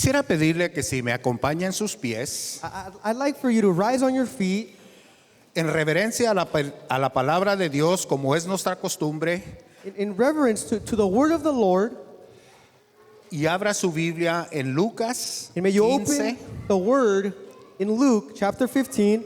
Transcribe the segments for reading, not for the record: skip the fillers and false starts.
Quisiera pedirle que si me acompaña en sus pies, I'd like for you to rise on your feet en reverencia a la palabra de Dios, como es nuestra costumbre, in reverence to the word of the Lord. y abra su Biblia en Lucas And may you 15. open the word in Luke chapter 15.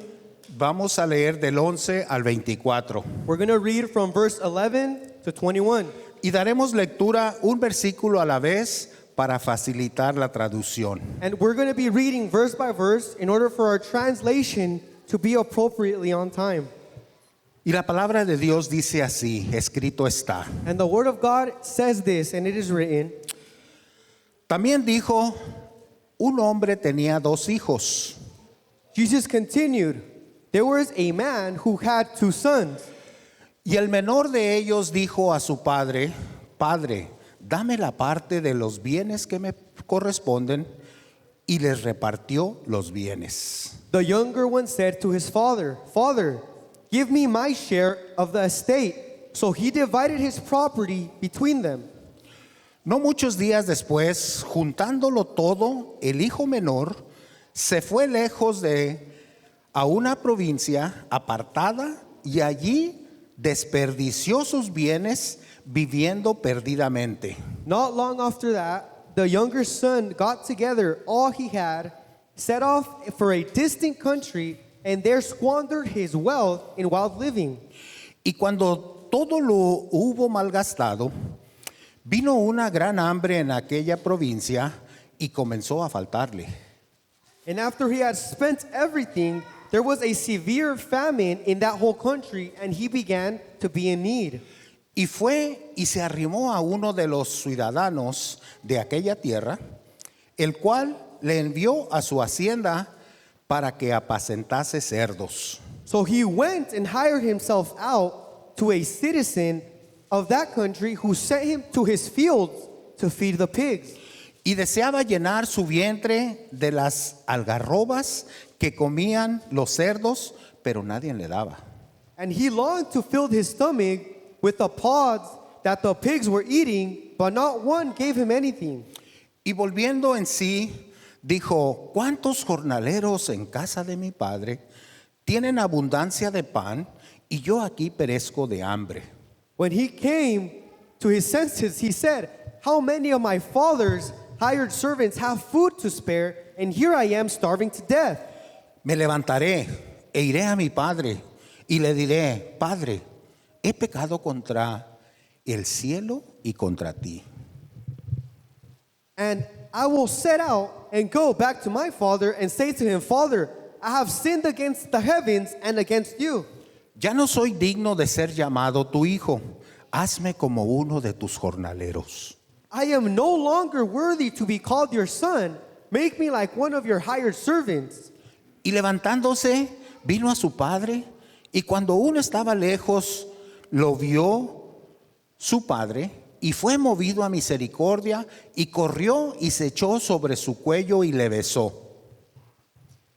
Vamos a leer del 11 al 24. We're going to read from verse 11 to 21. Y daremos lectura un versículo a la vez para facilitar la traducción. And we're going to be reading verse by verse in order for our translation to be appropriately on time. Y la palabra de Dios dice así, escrito está. And the word of God says this, and it is written, También dijo, un hombre tenía dos hijos. Jesus continued, there was a man who had two sons. Y el menor de ellos dijo a su padre, Padre, dame la parte de los bienes que me corresponden, y les repartió los bienes. The younger one said to his father, Father, give me my share of the estate. So he divided his property between them. No muchos días después, juntándolo todo, el hijo menor se fue lejos a una provincia apartada y allí desperdició sus bienes viviendo perdidamente. Not long after that, the younger son got together all he had, set off for a distant country, and there squandered his wealth in wild living. Y cuando todo lo hubo malgastado, vino una gran hambre en aquella provincia y comenzó a faltarle. And after he had spent everything, there was a severe famine in that whole country, and he began to be in need. Y fue y se arrimó a uno de los ciudadanos de aquella tierra, el cual le envió a su hacienda para que apacentase cerdos. So he went and hired himself out to a citizen of that country who sent him to his fields to feed the pigs. Y deseaba llenar su vientre de las algarrobas que comían los cerdos, pero nadie le daba. And he longed to fill his stomach with the pods that the pigs were eating, but not one gave him anything. Y volviendo en sí, dijo, ¿cuántos jornaleros en casa de mi padre tienen abundancia de pan y yo aquí perezco de hambre? When he came to his senses, he said, how many of my father's hired servants have food to spare, and here I am starving to death? Me levantaré e iré a mi padre y le diré, Padre, he pecado contra el cielo y contra ti. And I will set out and go back to my father and say to him, Father, I have sinned against the heavens and against you. Ya no soy digno de ser llamado tu hijo. Hazme como uno de tus jornaleros. I am no longer worthy to be called your son. Make me like one of your hired servants. Y levantándose, vino a su padre, y cuando aún estaba lejos, lo vio su padre, y fue movido a misericordia, y corrió y se echó sobre su cuello y le besó.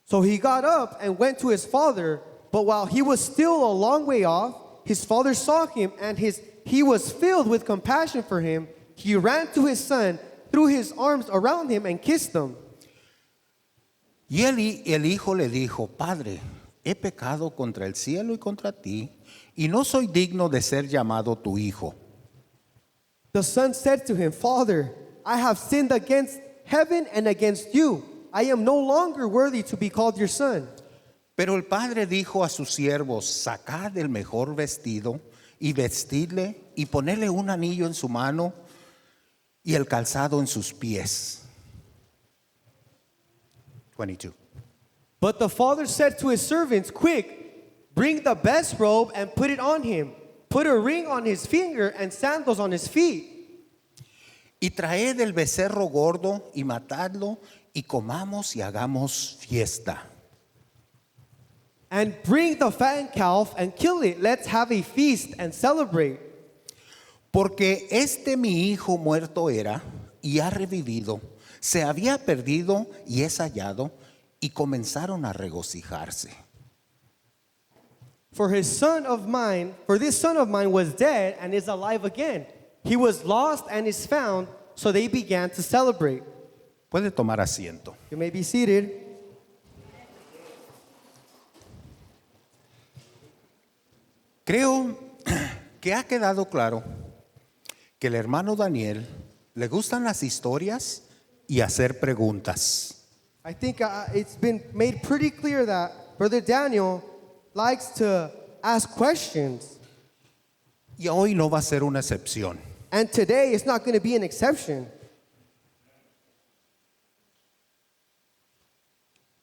So he got up and went to his father, but while he was still a long way off, his father saw him, and he was filled with compassion for him. He ran to his son, threw his arms around him, and kissed him. Y el hijo le dijo, Padre, he pecado contra el cielo y contra ti, y no soy digno de ser llamado tu hijo. The son said to him, Father, I have sinned against heaven and against you. I am no longer worthy to be called your son. Pero el padre dijo a sus siervos, sacad el mejor vestido y vestidle y ponedle un anillo en su mano y el calzado en sus pies. 22. But the father said to his servants, Quick, bring the best robe and put it on him. Put a ring on his finger and sandals on his feet. Y traed el becerro gordo y matadlo y comamos y hagamos fiesta. And bring the fattened calf and kill it. Let's have a feast and celebrate. Porque mi hijo muerto era y ha revivido, se había perdido y es hallado, y comenzaron a regocijarse. For this son of mine was dead and is alive again. He was lost and is found, so they began to celebrate. Puede tomar asiento. You may be seated. Creo que ha quedado claro que el hermano Daniel le gustan las historias y hacer preguntas. I think it's been made pretty clear that Brother Daniel likes to ask questions. Y hoy no va a ser una excepción. And today it's not going to be an exception.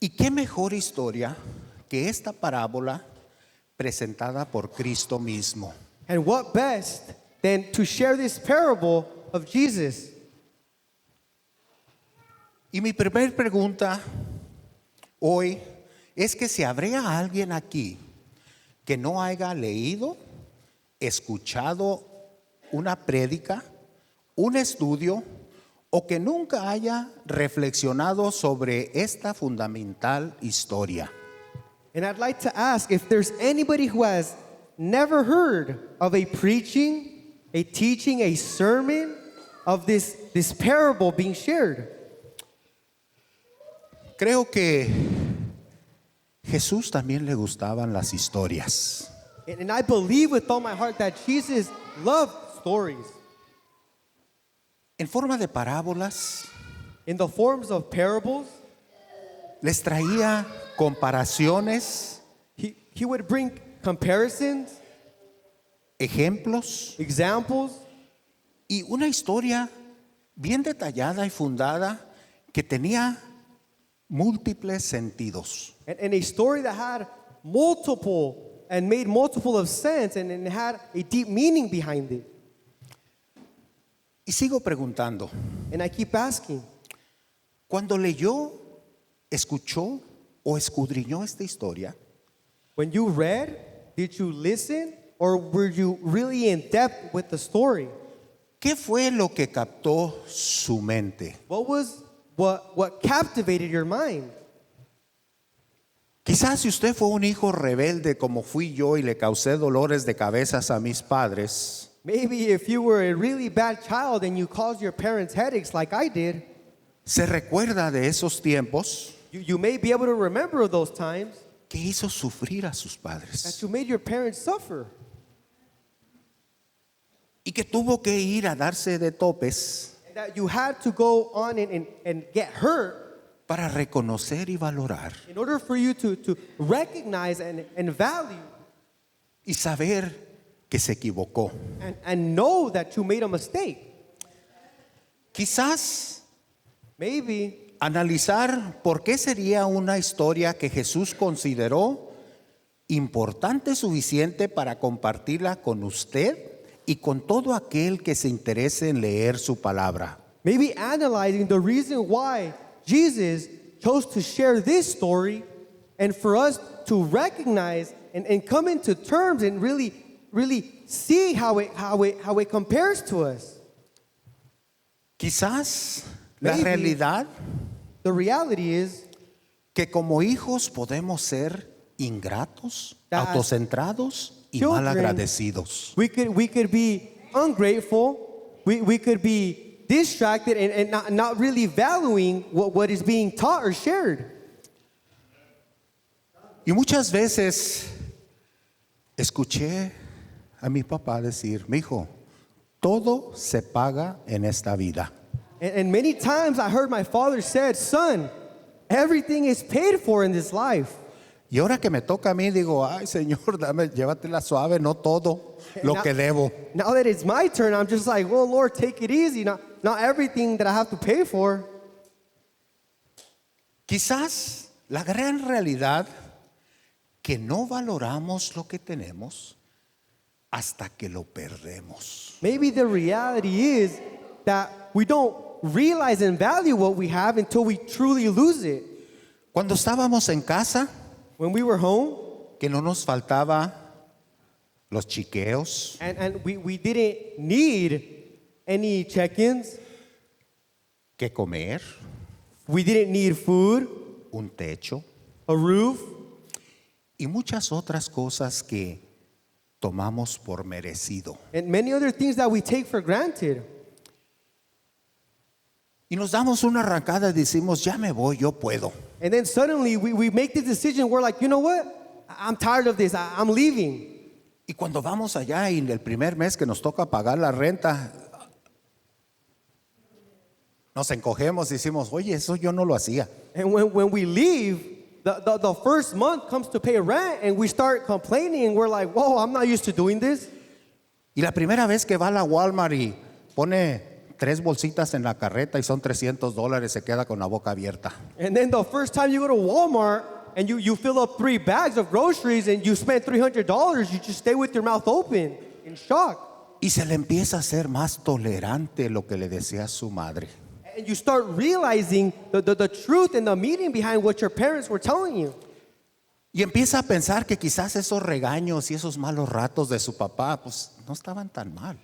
¿Y qué mejor historia que esta parábola presentada por Cristo mismo? And what best than to share this parable of Jesus? Y mi primer pregunta hoy es que si habría alguien aquí que no haya leído, escuchado una prédica, un estudio o que nunca haya reflexionado sobre esta fundamental historia. And I'd like to ask if there's anybody who has never heard of a preaching, a teaching, a sermon of this parable being shared. Creo que Jesús también le gustaban las historias. And I believe with all my heart that Jesus loved stories En forma de parábolas, in the forms of parables. les traía comparaciones, He would bring comparisons, ejemplos examples, y una historia bien detallada y fundada que tenía múltiples sentidos. and a story that had multiple and made multiple of sense and had a deep meaning behind it. Y sigo preguntando, And I keep asking, cuando leyó, escuchó o escudriñó esta historia, when you read, did you listen or were you really in depth with the story? ¿qué fue lo que captó su mente? What captivated your mind? Quizás si usted fue un hijo rebelde como fui yo y le causé dolores de cabezas a mis padres, Maybe if you were a really bad child and you caused your parents headaches like I did, se recuerda de esos tiempos you may be able to remember those times que hizo sufrir a sus that padres you made your parents suffer. y que tuvo que ir a darse de topes And that you had to go on and get hurt para reconocer y valorar in order for you to recognize and value y saber que se equivocó. and know that you made a mistake. Quizás Maybe analizar por qué sería una historia que Jesús consideró importante suficiente para compartirla con usted y con todo aquel que se interese en leer su palabra. Maybe analyzing the reason why Jesus chose to share this story and for us to recognize and come into terms and really see how it compares to us. Quizás la Maybe. realidad The reality is que como hijos podemos ser ingratos, That as autocentrados y children, malagradecidos. we could be ungrateful, we could be distracted and not really valuing what is being taught or shared. Y muchas veces escuché a mi papá decir, mi hijo, todo se paga en esta vida. And many times I heard my father said, son, everything is paid for in this life. Y ahora que me toca a mí, digo, ay Señor, llévatela suave, no todo lo Now- que debo. Now that it's my turn, I'm just like, well, Lord, take it easy. Not everything that I have to pay for. Quizás la gran realidad que no valoramos lo que tenemos hasta que lo perdemos. Maybe the reality is that we don't realize and value what we have until we truly lose it. Cuando estábamos en casa, When we were home que no nos faltaba los chiqueos, and we didn't need any check-ins, que comer, we didn't need food, un techo a roof, y muchas otras cosas que tomamos por merecido. and many other things that we take for granted. Y nos damos una arrancada y decimos, ya me voy, yo puedo. And then suddenly we make the decision, we're like, you know what? I'm tired of this, I'm leaving. Y cuando vamos allá y el primer mes que nos toca pagar la renta, nos encogemos y decimos, oye, eso yo no lo hacía. And when we leave, the first month comes to pay rent and we start complaining and we're like, whoa, I'm not used to doing this. Y la primera vez que va a la Walmart y pone 3 bolsitas en la carreta y son $300, se queda con la boca abierta. And then the first time you go to Walmart and you fill up 3 bags of groceries and you spend $300, you just stay with your mouth open in shock. Y se le empieza a ser más tolerante lo que le decía su madre. And you start realizing the truth and the meaning behind what your parents were telling you. Y empieza a pensar que quizás esos regaños y esos malos ratos de su papá, pues no estaban tan mal.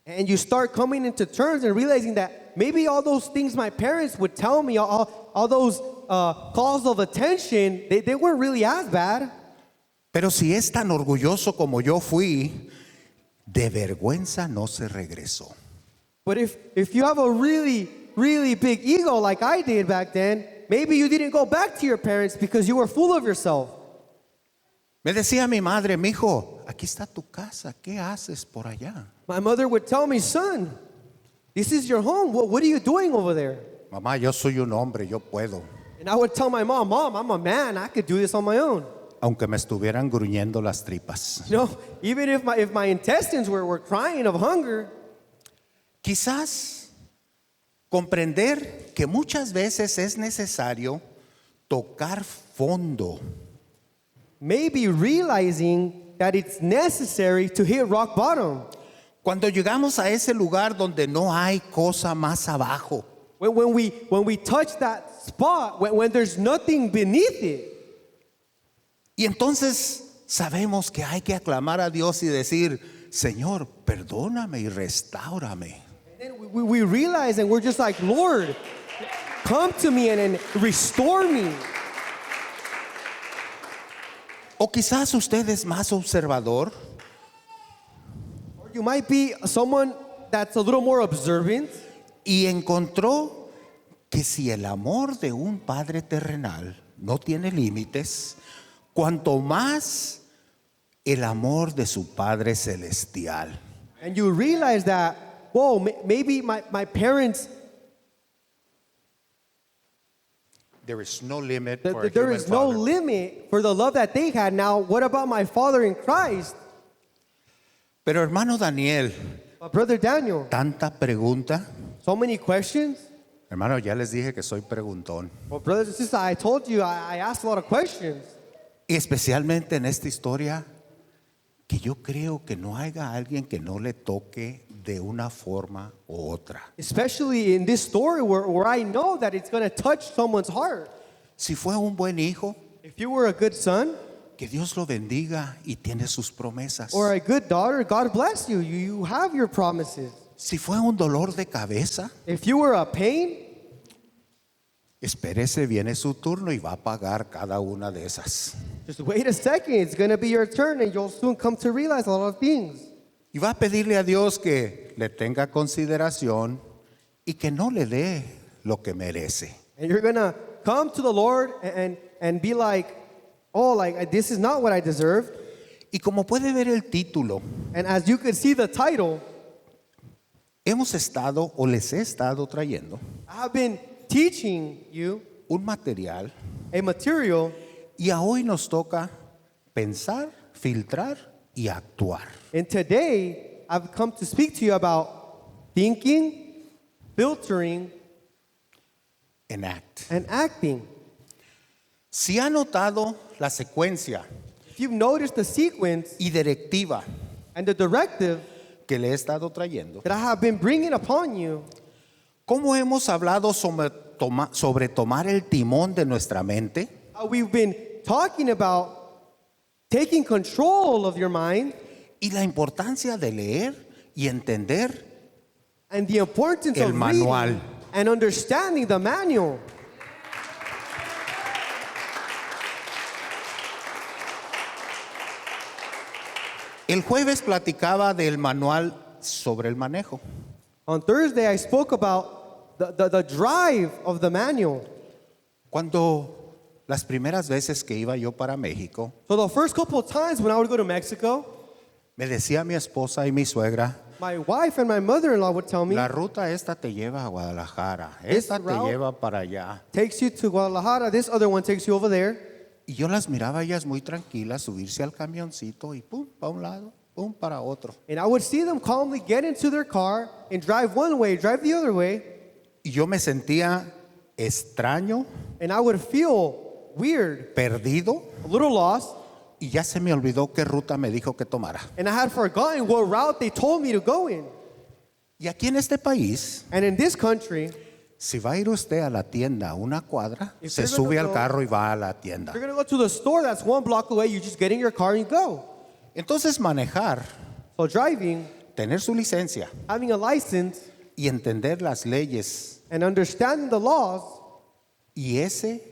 And you start coming into terms and realizing that maybe all those things my parents would tell me, all those calls of attention, they weren't really as bad. Pero si es tan orgulloso como yo fui, de vergüenza no se regresó. But if you have a really big ego like I did back then, maybe you didn't go back to your parents because you were full of yourself. Me decía mi madre, mijo, aquí está tu casa, ¿qué haces por allá? My mother would tell me, son, this is your home. What are you doing over there? Mamá, yo soy un hombre, yo puedo. And I would tell my mom, I'm a man. I could do this on my own. Aunque me estuvieran gruñendo las tripas. You know, even if my intestines were crying of hunger. Quizás comprender que muchas veces es necesario tocar fondo. Maybe realizing that it's necessary to hit rock bottom. Cuando llegamos a ese lugar donde no hay cosa más abajo. When we touch that spot, when there's nothing beneath it. Y entonces sabemos que hay que aclamar a Dios y decir, Señor, perdóname y restáurame. And then we realize and we're just like, Lord, come to me and restore me. O quizás usted es más observador Or you might be someone that's a little more observant. y encontró que si el amor de un padre terrenal no tiene límites, cuanto más el amor de su Padre celestial. And you realize that, whoa, maybe my parents, There is no limit that for a there human is no father. limit for the love that they had. Now, what about my Father in Christ? Pero hermano Daniel, But Brother Daniel, tanta pregunta. so many questions. Hermano, ya les dije que soy preguntón. Well, brothers and sisters, I told you I asked a lot of questions. Y especialmente en esta historia, que yo creo que no haya alguien que no le toque de una forma u otra. Especially in this story where I know that it's going to touch someone's heart. Si fue un buen hijo, If you were a good son que Dios lo bendiga y tiene sus promesas. or a good daughter, God bless you. You have your promises. Si fue un dolor de cabeza, If you were a pain, espérese, viene su turno y va a pagar cada una de esas. just wait a second. It's going to be your turn and you'll soon come to realize a lot of things. Y va a pedirle a Dios que le tenga consideración y que no le dé lo que merece. And you're going to come to the Lord and be like, oh, like this is not what I deserve. Y como puede ver el título, And as you could see the title, hemos estado o les he estado trayendo I have been teaching you un material a material, y a hoy nos toca pensar, filtrar y actuar. and today I've come to speak to you about thinking, filtering, Enact. and acting. Si ha notado la secuencia If you've noticed the sequence y directiva and the directive que le he estado trayendo, that I have been bringing upon you, ¿cómo hemos hablado sobre tomar el timón de nuestra mente? how we've been talking about taking control of your mind Y la importancia de leer y entender and the importance El of manual. reading and understanding the manual. El jueves platicaba del manual sobre el manejo. On Thursday, I spoke about the drive of the manual. Cuando las primeras veces que iba yo para México, So the first couple of times when I would go to Mexico, me decía mi esposa y mi suegra, my wife and my mother-in-law would tell me, la ruta esta te lleva a Guadalajara, esta te route- lleva para allá. takes you to Guadalajara, this other one takes you over there. Y yo las miraba ellas muy tranquilas subirse al camioncito y pum, para un lado, pum, para otro. And I would see them calmly get into their car and drive one way, drive the other way, Y yo me sentía extraño, and I would feel weird, perdido, a little lost, y ya se me olvidó qué ruta me dijo que tomara. and I had forgotten what route they told me to go in. Y aquí en este país, And in this country, si va a ir usted a la tienda una cuadra, If se you're gonna sube al go- carro y va a la tienda. if you're going to go to the store that's one block away, you just get in your car and go. Entonces manejar, So driving, tener su licencia having a license, y entender las leyes and understanding the laws, y ese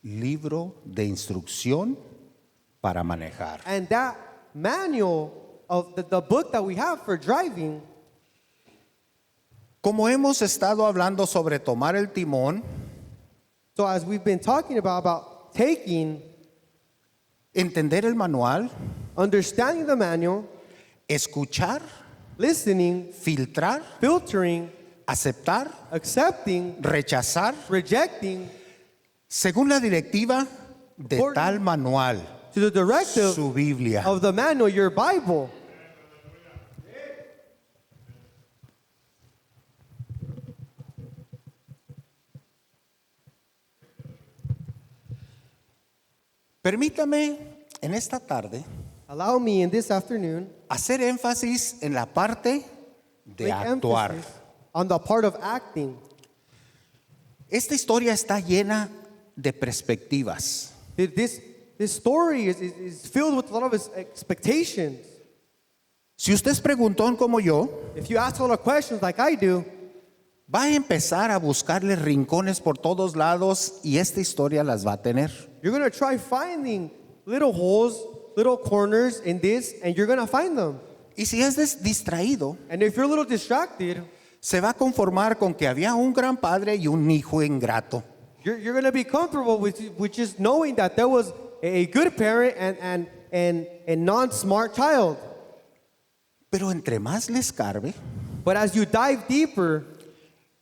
libro de instrucción para manejar. and that manual of the book that we have for driving, Como hemos estado hablando sobre tomar el timón, so as we've been talking about taking, entender el manual, understanding the manual, escuchar, listening, filtrar, filtering, aceptar, accepting, rechazar, rejecting, según la directiva de According- tal manual, to the directive su Biblia. of the manual, your Bible. Permítame en esta tarde Allow me in this afternoon hacer énfasis en la parte de make actuar. emphasis on the part of acting. Esta historia está llena de perspectivas. This story is filled with a lot of expectations. Si usted es preguntón como yo, If you ask a lot of questions like I do, va a empezar a buscarle rincones por todos lados y esta historia las va a tener. you're going to try finding little holes, little corners in this, and you're going to find them. Y si es distraído, And if you're a little distracted, se va a conformar con que había un gran padre y un hijo ingrato. you're going to be comfortable with just knowing that there was a good parent and a non-smart child. Pero entre más le escarbe, But as you dive deeper,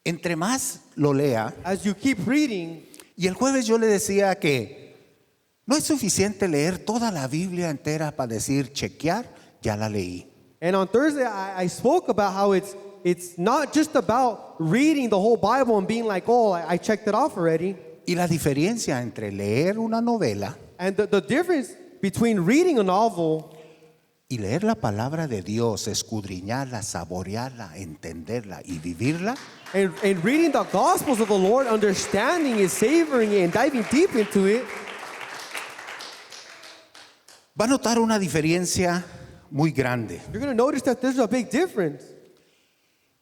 entre más lo lea, as you keep reading, y el jueves yo le decía que no es suficiente leer toda la Biblia entera para decir, chequear, ya la leí. and on Thursday I spoke about how it's not just about reading the whole Bible and being like, oh, I checked it off already. Y la diferencia entre leer una novela And the difference between reading a novel y leer la palabra de Dios, escudriñarla, saborearla, entenderla y vivirla, and reading the Gospels of the Lord, understanding it, savoring it, and diving deep into it, va a notar una diferencia muy grande. you're going to notice that there's a big difference.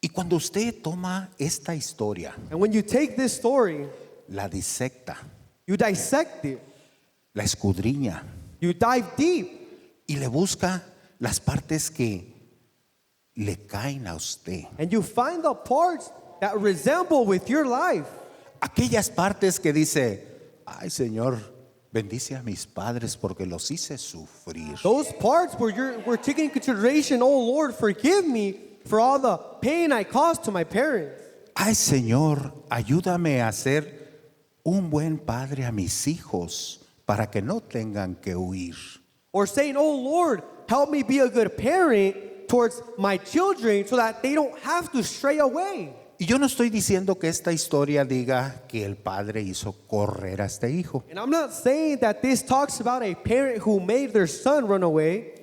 Y cuando usted toma esta historia, And when you take this story, la disecta, you dissect it, la escudriña you dive deep, y le busca las partes que le caen a usted. and you find the parts that resemble with your life. Aquellas partes que dice, ay Señor, bendice a mis padres porque los hice sufrir. Those parts where we're taking into consideration, oh Lord, forgive me for all the pain I caused to my parents. Ay Señor, ayúdame a ser un buen padre a mis hijos para que no tengan que huir. Or saying, oh Lord, help me be a good parent towards my children so that they don't have to stray away. Y yo no estoy diciendo que esta historia diga que el padre hizo correr a este hijo, And I'm not saying that this talks about a parent who made their son run away,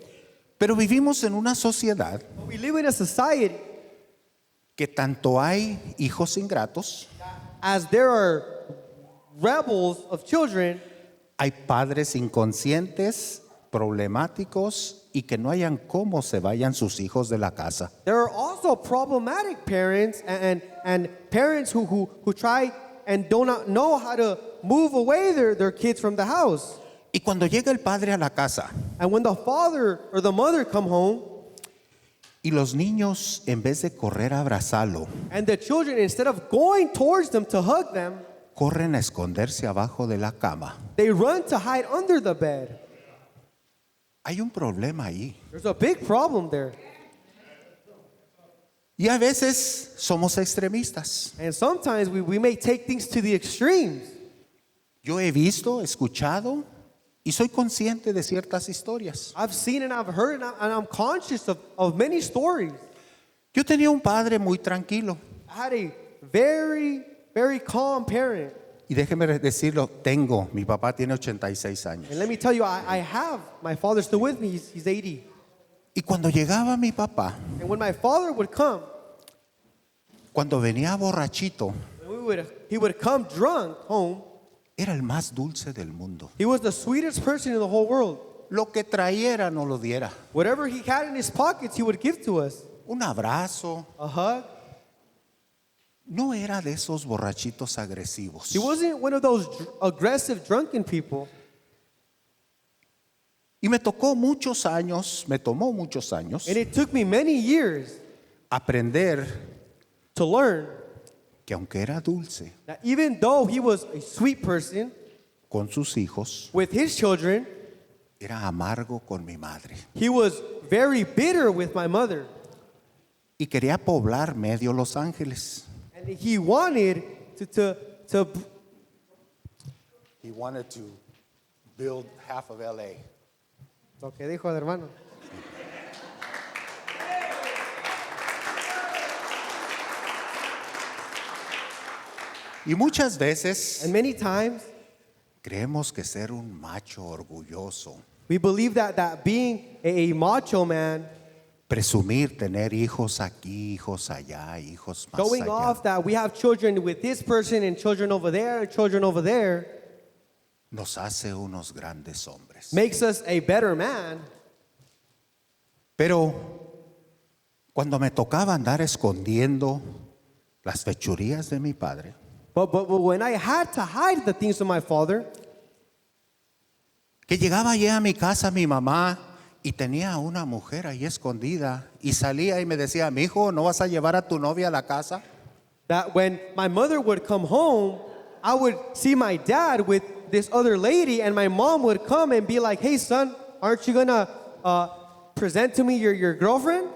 pero vivimos en una sociedad but we live in a society que tanto hay hijos ingratos, as there are rebels of children, hay padres inconscientes, problemáticos y que no hayan cómo se vayan sus hijos de la casa. there are also problematic parents and parents who try and do not know how to move away their kids from the house. Y cuando llega el padre a la casa And when the father or the mother come home Y los niños, en vez de correr a abrazarlo, And the children, instead of going towards them to hug them, corren a esconderse abajo de la cama. they run to hide under the bed. Hay un problema ahí. There's a big problem there. Y a veces somos extremistas. And sometimes we may take things to the extremes. Yo he visto, escuchado y soy consciente de ciertas historias. I've seen and I've heard and I'm conscious of many stories. Yo tenía un padre muy tranquilo. I had a very, very calm parent. Y déjeme decirlo, mi papá tiene 86 años. And let me tell you, I have, my father's still with me, he's 80. Y cuando llegaba mi papá, And when my father would come, cuando venía borrachito, he would come drunk home. era el más dulce del mundo. He was the sweetest person in the whole world. Lo que trayera no lo diera. Whatever he had in his pockets, he would give to us. Un abrazo. A hug. No era de esos borrachitos agresivos. He wasn't one of those aggressive, drunken people. Y me tomó muchos años And it took me many years aprender to learn que aunque era dulce that even though he was a sweet person con sus hijos, with his children, era amargo con mi madre. he was very bitter with my mother. Y quería poblar medio Los Ángeles. And he wanted to He wanted to build half of LA. lo que dijo el hermano. Y muchas veces And many times creemos que ser un macho orgulloso, we believe that being a macho man, presumir tener hijos aquí, hijos allá, hijos más showing allá, off that we have children with this person and children over there and children over there, nos hace unos grandes hombres. makes us a better man. Pero cuando me tocaba andar escondiendo las fechurías de mi padre, But when I had to hide the things of my father, que llegaba allí a mi casa mi mamá y tenía a una mujer ahí escondida y salía y me decía, mi hijo, ¿no vas a llevar a tu novia a la casa? that when my mother would come home, I would see my dad with this other lady, and my mom would come and be like, hey, son, aren't you going to present to me your girlfriend?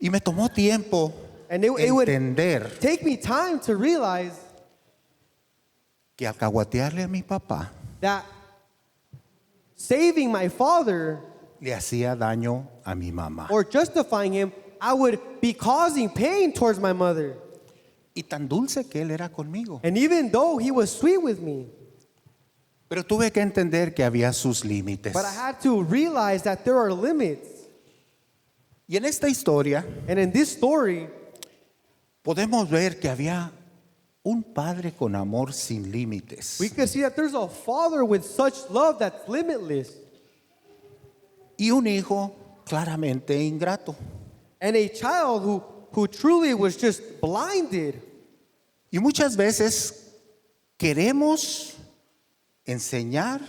Y me tomó tiempo And it would entender take me time to realize que alcahuetearle a mi papá that saving my father le hacía daño a mi mamá. or justifying him, I would be causing pain towards my mother. Y tan dulce que él era conmigo. And even though he was sweet with me, Pero tuve que entender que había sus límites. but I had to realize that there are limits. Y en esta historia And in this story, podemos ver que había un padre con amor sin límites we can see that there's a father with such love that's limitless y un hijo claramente ingrato. and a child who truly was just blinded. Y muchas veces queremos enseñar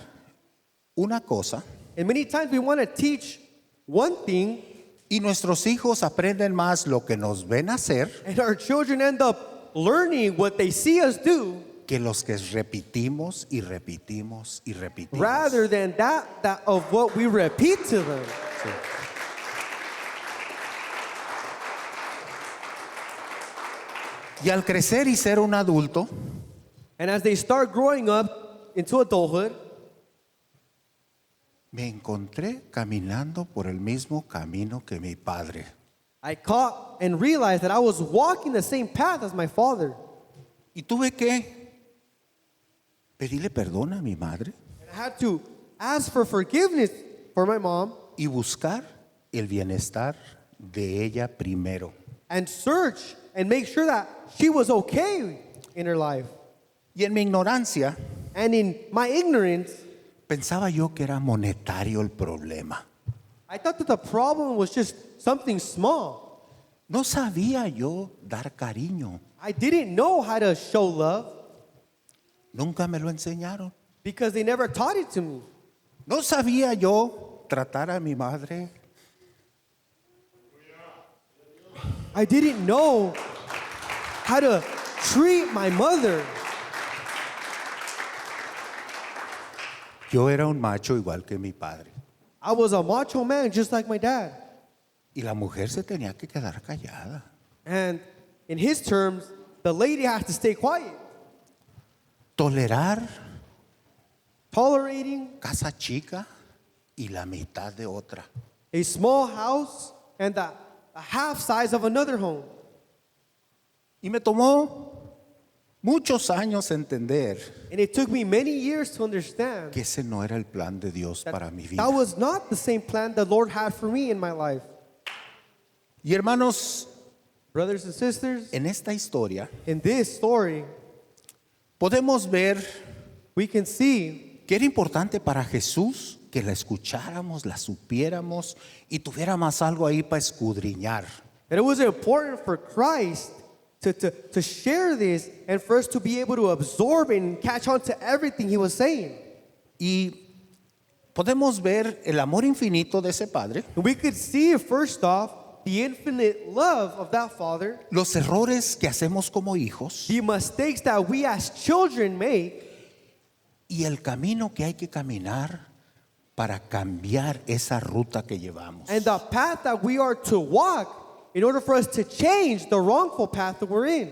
una cosa And many times we want to teach one thing, y nuestros hijos aprenden más lo que nos ven hacer and our children end up learning what they see us do que los que repetimos y repetimos y repetimos. rather than that of what we repeat to them. Y al crecer y ser un adulto, And as they start growing up into adulthood, me encontré caminando por el mismo camino que mi padre. I caught and realized that I was walking the same path as my father. Y tuve que pedirle perdón a mi madre And I had to ask for forgiveness for my mom y buscar el bienestar de ella primero. and search and make sure that she was okay in her life. Y en mi ignorancia, And in my ignorance, pensaba yo que era monetario el problema. I thought that the problem was just something small. No sabía yo dar cariño. I didn't know how to show love Nunca me lo enseñaron. because they never taught it to me. No sabía yo tratar a mi madre I didn't know how to treat my mother. Yo era un macho igual que mi padre. I was a macho man just like my dad. Y la mujer se tenía que quedar callada. And in his terms, the lady has to stay quiet. Tolerar Tolerating casa chica y la mitad de otra. a small house and the half size of another home. Y me tomó muchos años entender And it took me many years to understand que ese no era el plan de Dios that para mi vida. that was not the same plan the Lord had for me in my life. Y hermanos, Brothers and sisters, en esta historia in this story, podemos ver we can see que era importante para Jesús que la escucháramos, la supiéramos y tuviéramos algo ahí para escudriñar. that it was important for Christ to share this and for us to be able to absorb and catch on to everything he was saying. Y podemos ver el amor infinito de ese padre, And we could see, first off, the infinite love of that father, los errores que hacemos como hijos the mistakes that we as children make, y el camino que hay que caminar para cambiar esa ruta que llevamos. and the path that we are to walk in order for us to change the wrongful path that we're in.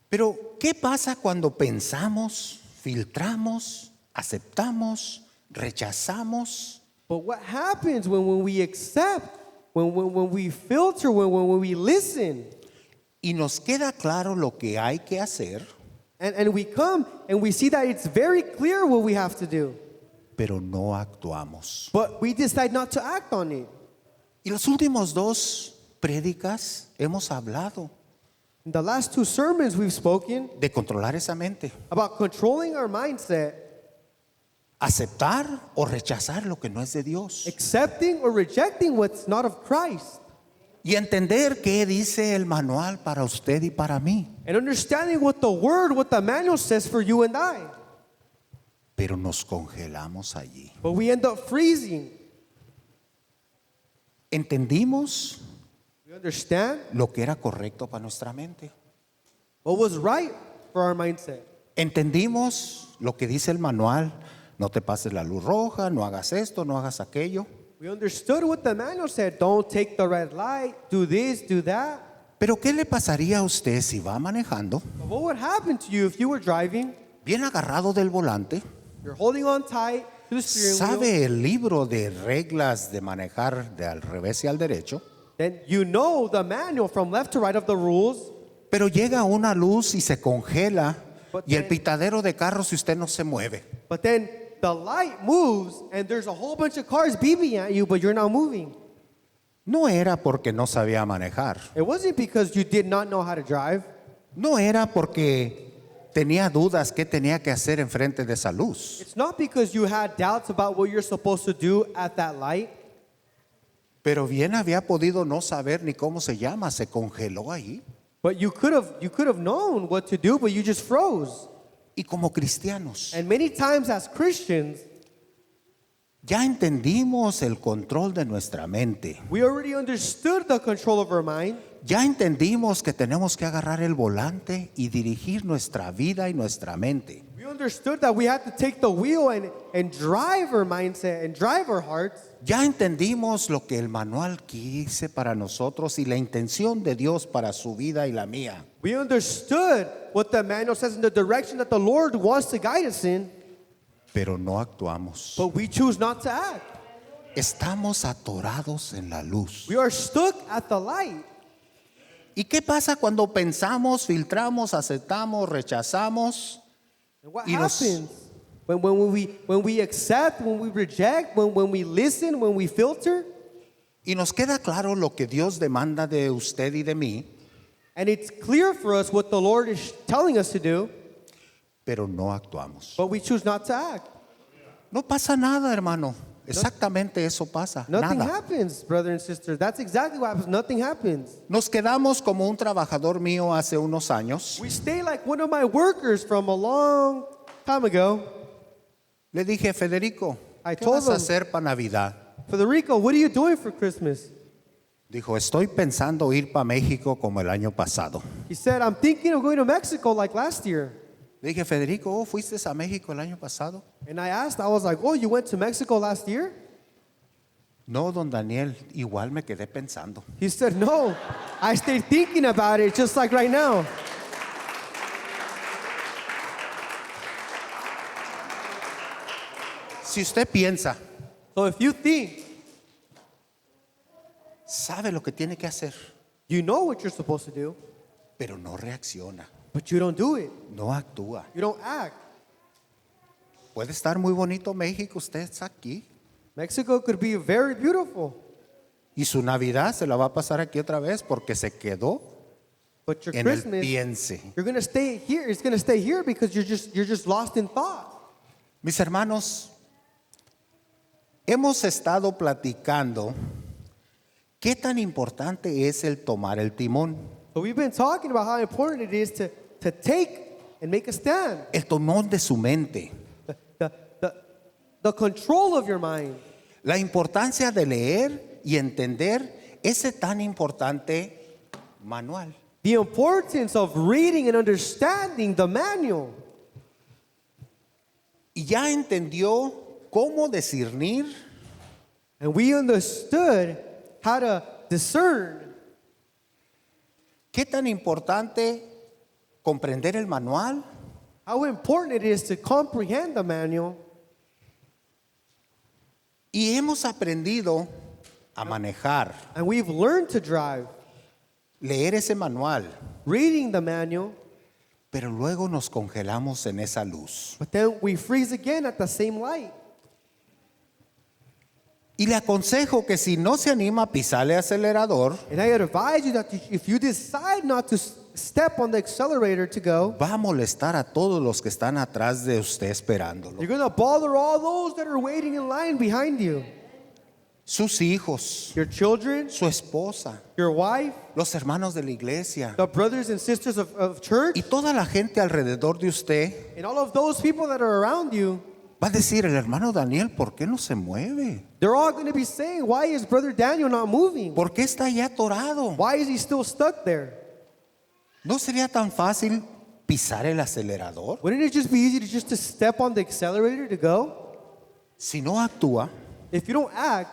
Pero, ¿qué pasa cuando pensamos, filtramos, aceptamos, rechazamos? But what happens when we accept, when we filter, when we listen, Y nos queda claro lo que hay que hacer, and we come and we see that it's very clear what we have to do, pero no actuamos. but we decide not to act on it. Y las últimas dos prédicas hemos hablado In the last two sermons we've spoken de controlar esa mente, about controlling our mindset, aceptar o rechazar lo que no es de Dios accepting or rejecting what's not of Christ, y entender qué dice el manual para usted y para mí. and understanding what the manual says for you and I. Pero nos congelamos allí. But we end up freezing. Entendimos We understand lo que era correcto para nuestra mente. what was right for our mindset. Entendimos lo que dice el manual. No te pases la luz roja, no hagas esto, no hagas aquello. We understood what the manual said. Don't take the red light, do this, do that. Pero ¿qué le pasaría a usted si va manejando, But what would happen to you if you were driving, bien agarrado del volante, you're holding on tight to the steering wheel, sabe el libro de reglas de manejar de al revés y al derecho, then you know the manual from left to right of the rules, pero llega una luz y se congela But y el then- pitadero de carros si usted no se mueve? but then the light moves and there's a whole bunch of cars beeping at you, but you're not moving. No era porque no sabía manejar, It wasn't because you did not know how to drive. no era porque tenía dudas qué tenía que hacer enfrente de esa luz, It's not because you had doubts about what you're supposed to do at that light. pero bien había podido no saber ni cómo se llama, se congeló ahí. But you could have known what to do, but you just froze. Y como cristianos, And many times as Christians, ya entendimos el control de nuestra mente. we already understood the control of our mind. Ya entendimos que tenemos que agarrar el volante y dirigir nuestra vida y nuestra mente. We understood that we had to take the wheel and drive our mindset and drive our hearts. Ya entendimos lo que el manual quise para nosotros y la intención de Dios para su vida y la mía. We understood what the manual says in the direction that the Lord wants to guide us in, Pero no actuamos. but we choose not to act. Estamos atorados en la luz. We are stuck at the light. ¿Y qué pasa cuando pensamos, filtramos, aceptamos, rechazamos? And what Y nos- happens when we accept, when we reject, when we listen, when we filter, Y nos queda claro lo que Dios demanda de usted y de mí, and it's clear for us what the Lord is telling us to do, pero no actuamos. but we choose not to act. No pasa nada, hermano. Exactamente eso pasa. Nothing Nada. happens, brother and sister. That's exactly what happens. Nothing happens. Nos quedamos como un trabajador mío hace unos años. We stay like one of my workers from a long time ago. Le dije, Federico, I ¿qué told vas a him- hacer para Navidad? Federico, what are you doing for Christmas? Dijo, estoy pensando ir para México como el año pasado. He said, I'm thinking of going to Mexico like last year. Le dije, Federico, ¿oh, fuiste a México el año pasado? And I was like, oh, you went to Mexico last year? No, don Daniel, igual me quedé pensando. He said, no, I stayed thinking about it just like right now. Si usted piensa, So if you think, sabe lo que tiene que hacer, you know what you're supposed to do, pero no reacciona, but you don't do it. no actúa. You don't act. Puede estar muy bonito México, usted está aquí. Mexico could be very beautiful, Y su Navidad se la va a pasar aquí otra vez porque se quedó but your en el Christmas, piense. you're going to stay here. It's going to stay here because you're just lost in thought. Mis hermanos, hemos estado platicando qué tan importante es el tomar el timón. So we've been talking about how important it is to take and make a stand. El timón de su mente. The control of your mind. La importancia de leer y entender ese tan importante manual. The importance of reading and understanding the manual. Y ya entendió cómo discernir And we understood how to discern. qué tan importante comprender el manual How important it is to comprehend the manual. y hemos aprendido a manejar, And we've learned to drive. leer ese manual, Reading the manual. pero luego nos congelamos en esa luz. But then we freeze again at the same light. Y le aconsejo que si no se anima a pisarle acelerador, And I advise you that if you decide not to step on the accelerator to go, va a molestar a todos los que están atrás de usted esperándolo. you're going to bother all those that are waiting in line behind you. Sus hijos, Your children, su esposa, your wife, los hermanos de la iglesia the brothers and sisters of church, y toda la gente alrededor de usted. and all of those people that are around you. Va a decir el hermano Daniel, ¿por qué no se mueve? They're all going to be saying, why is Brother Daniel not moving? ¿Por qué está ya atorado? Why is he still stuck there? ¿No sería tan fácil pisar el acelerador? Wouldn't it just be easy to just to step on the accelerator to go? Si no actúa, If you don't act,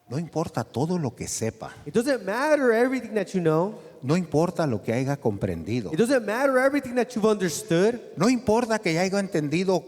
no importa todo lo que sepa, it doesn't matter everything that you know. no importa lo que haya comprendido, It doesn't matter everything that you've understood. no importa que haya entendido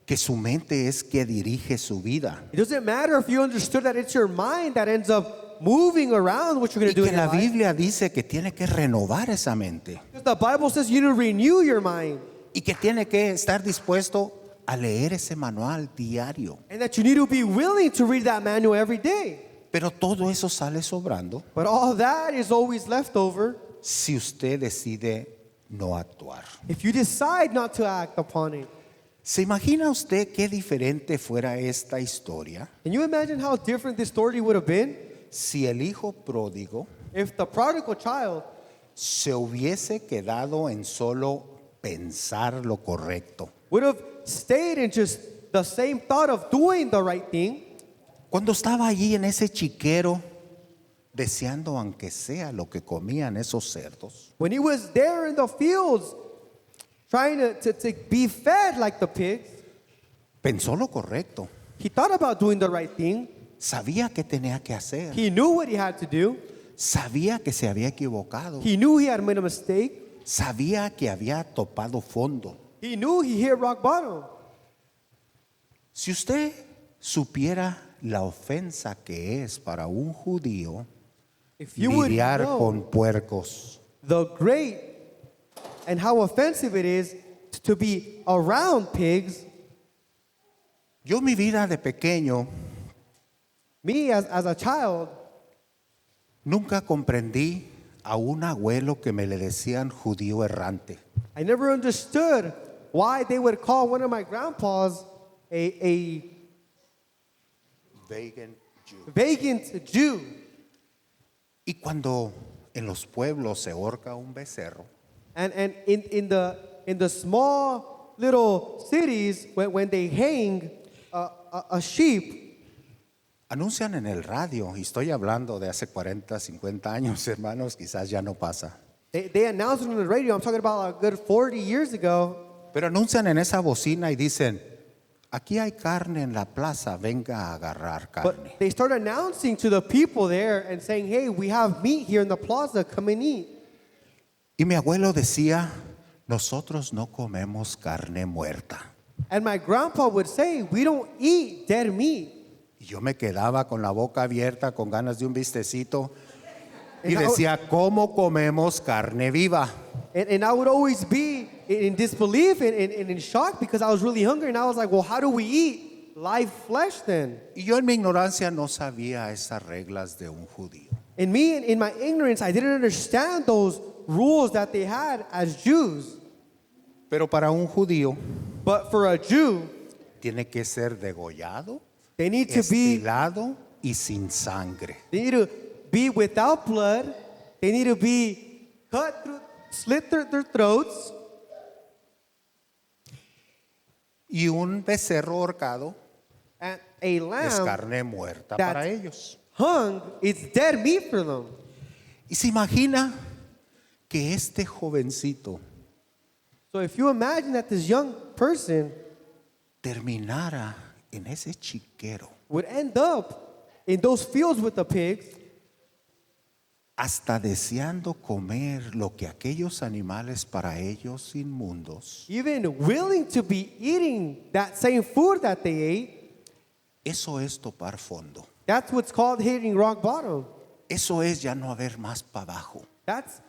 que su mente es que dirige su vida It doesn't matter if you understood that it's your mind that ends up moving around what you're y going to do que in your la life. Biblia dice que tiene que renovar esa mente Because the Bible says you need to renew your mind y que tiene que estar dispuesto a leer ese manual diario. and that you need to be willing to read that manual every day. Pero todo eso sale sobrando But all that is always left over si usted decide no actuar. if you decide not to act upon it. ¿Se imagina usted qué diferente fuera esta historia Can you imagine how different this story would have been si el hijo pródigo if the prodigal child se hubiese quedado en solo pensar lo correcto? would have stayed in just the same thought of doing the right thing? Cuando estaba allí en ese chiquero, deseando aunque sea lo que comían esos cerdos, When he was there in the fields trying to be fed like the pigs, pensó lo correcto, he thought about doing the right thing. sabía qué tenía que hacer, He knew what he had to do. sabía que se había equivocado, He knew he had made a mistake. sabía que había topado fondo. He knew he hit rock bottom. Si usted supiera la ofensa que es para un judío If you would lidiar know con puercos, the great and how offensive it is to be around pigs, yo mi vida de pequeño me as a child, nunca comprendí a un abuelo que me le decían judío errante. I never understood why they would call one of my grandpas a Vegan Jew. vagant Jew. Y cuando en los pueblos se ahorca un becerro, And in the small little cities when they hang a sheep, Anuncian en el radio, y estoy hablando de hace 40, 50 años, hermanos, quizás ya no pasa. They announced it on the radio. I'm talking about a good 40 years ago. Pero anuncian en esa bocina y dicen, aquí hay carne en la plaza, venga a agarrar carne. But they start announcing to the people there and saying, hey, we have meat here in the plaza, come and eat. Y mi abuelo decía, nosotros no comemos carne muerta. And my grandpa would say, we don't eat dead meat. Y yo me quedaba con la boca abierta, con ganas de un bistecito, y And I- decía, ¿cómo comemos carne viva? And I would always be in disbelief and in shock because I was really hungry. And I was like, well, how do we eat live flesh then? Y yo en mi ignorancia no sabía esas reglas de un judío. And me, in my ignorance, I didn't understand those rules that they had as Jews. Pero para un judío But for a Jew, tiene que ser degollado, they need to be estilado y sin sangre. They need to be without blood. They need to be slit their throats. Y un becerro ahorcado And a es lamb carne muerta that's para ellos. hung, it's dead meat for them. Y se imagina que este jovencito So if you imagine that this young person terminara en ese chiquero would end up in those fields with the pigs, hasta deseando comer lo que aquellos animales para ellos inmundos, even willing to be eating that same food that they ate, eso es topar fondo. that's what's called hitting rock bottom. Eso es ya no haber más para abajo. That's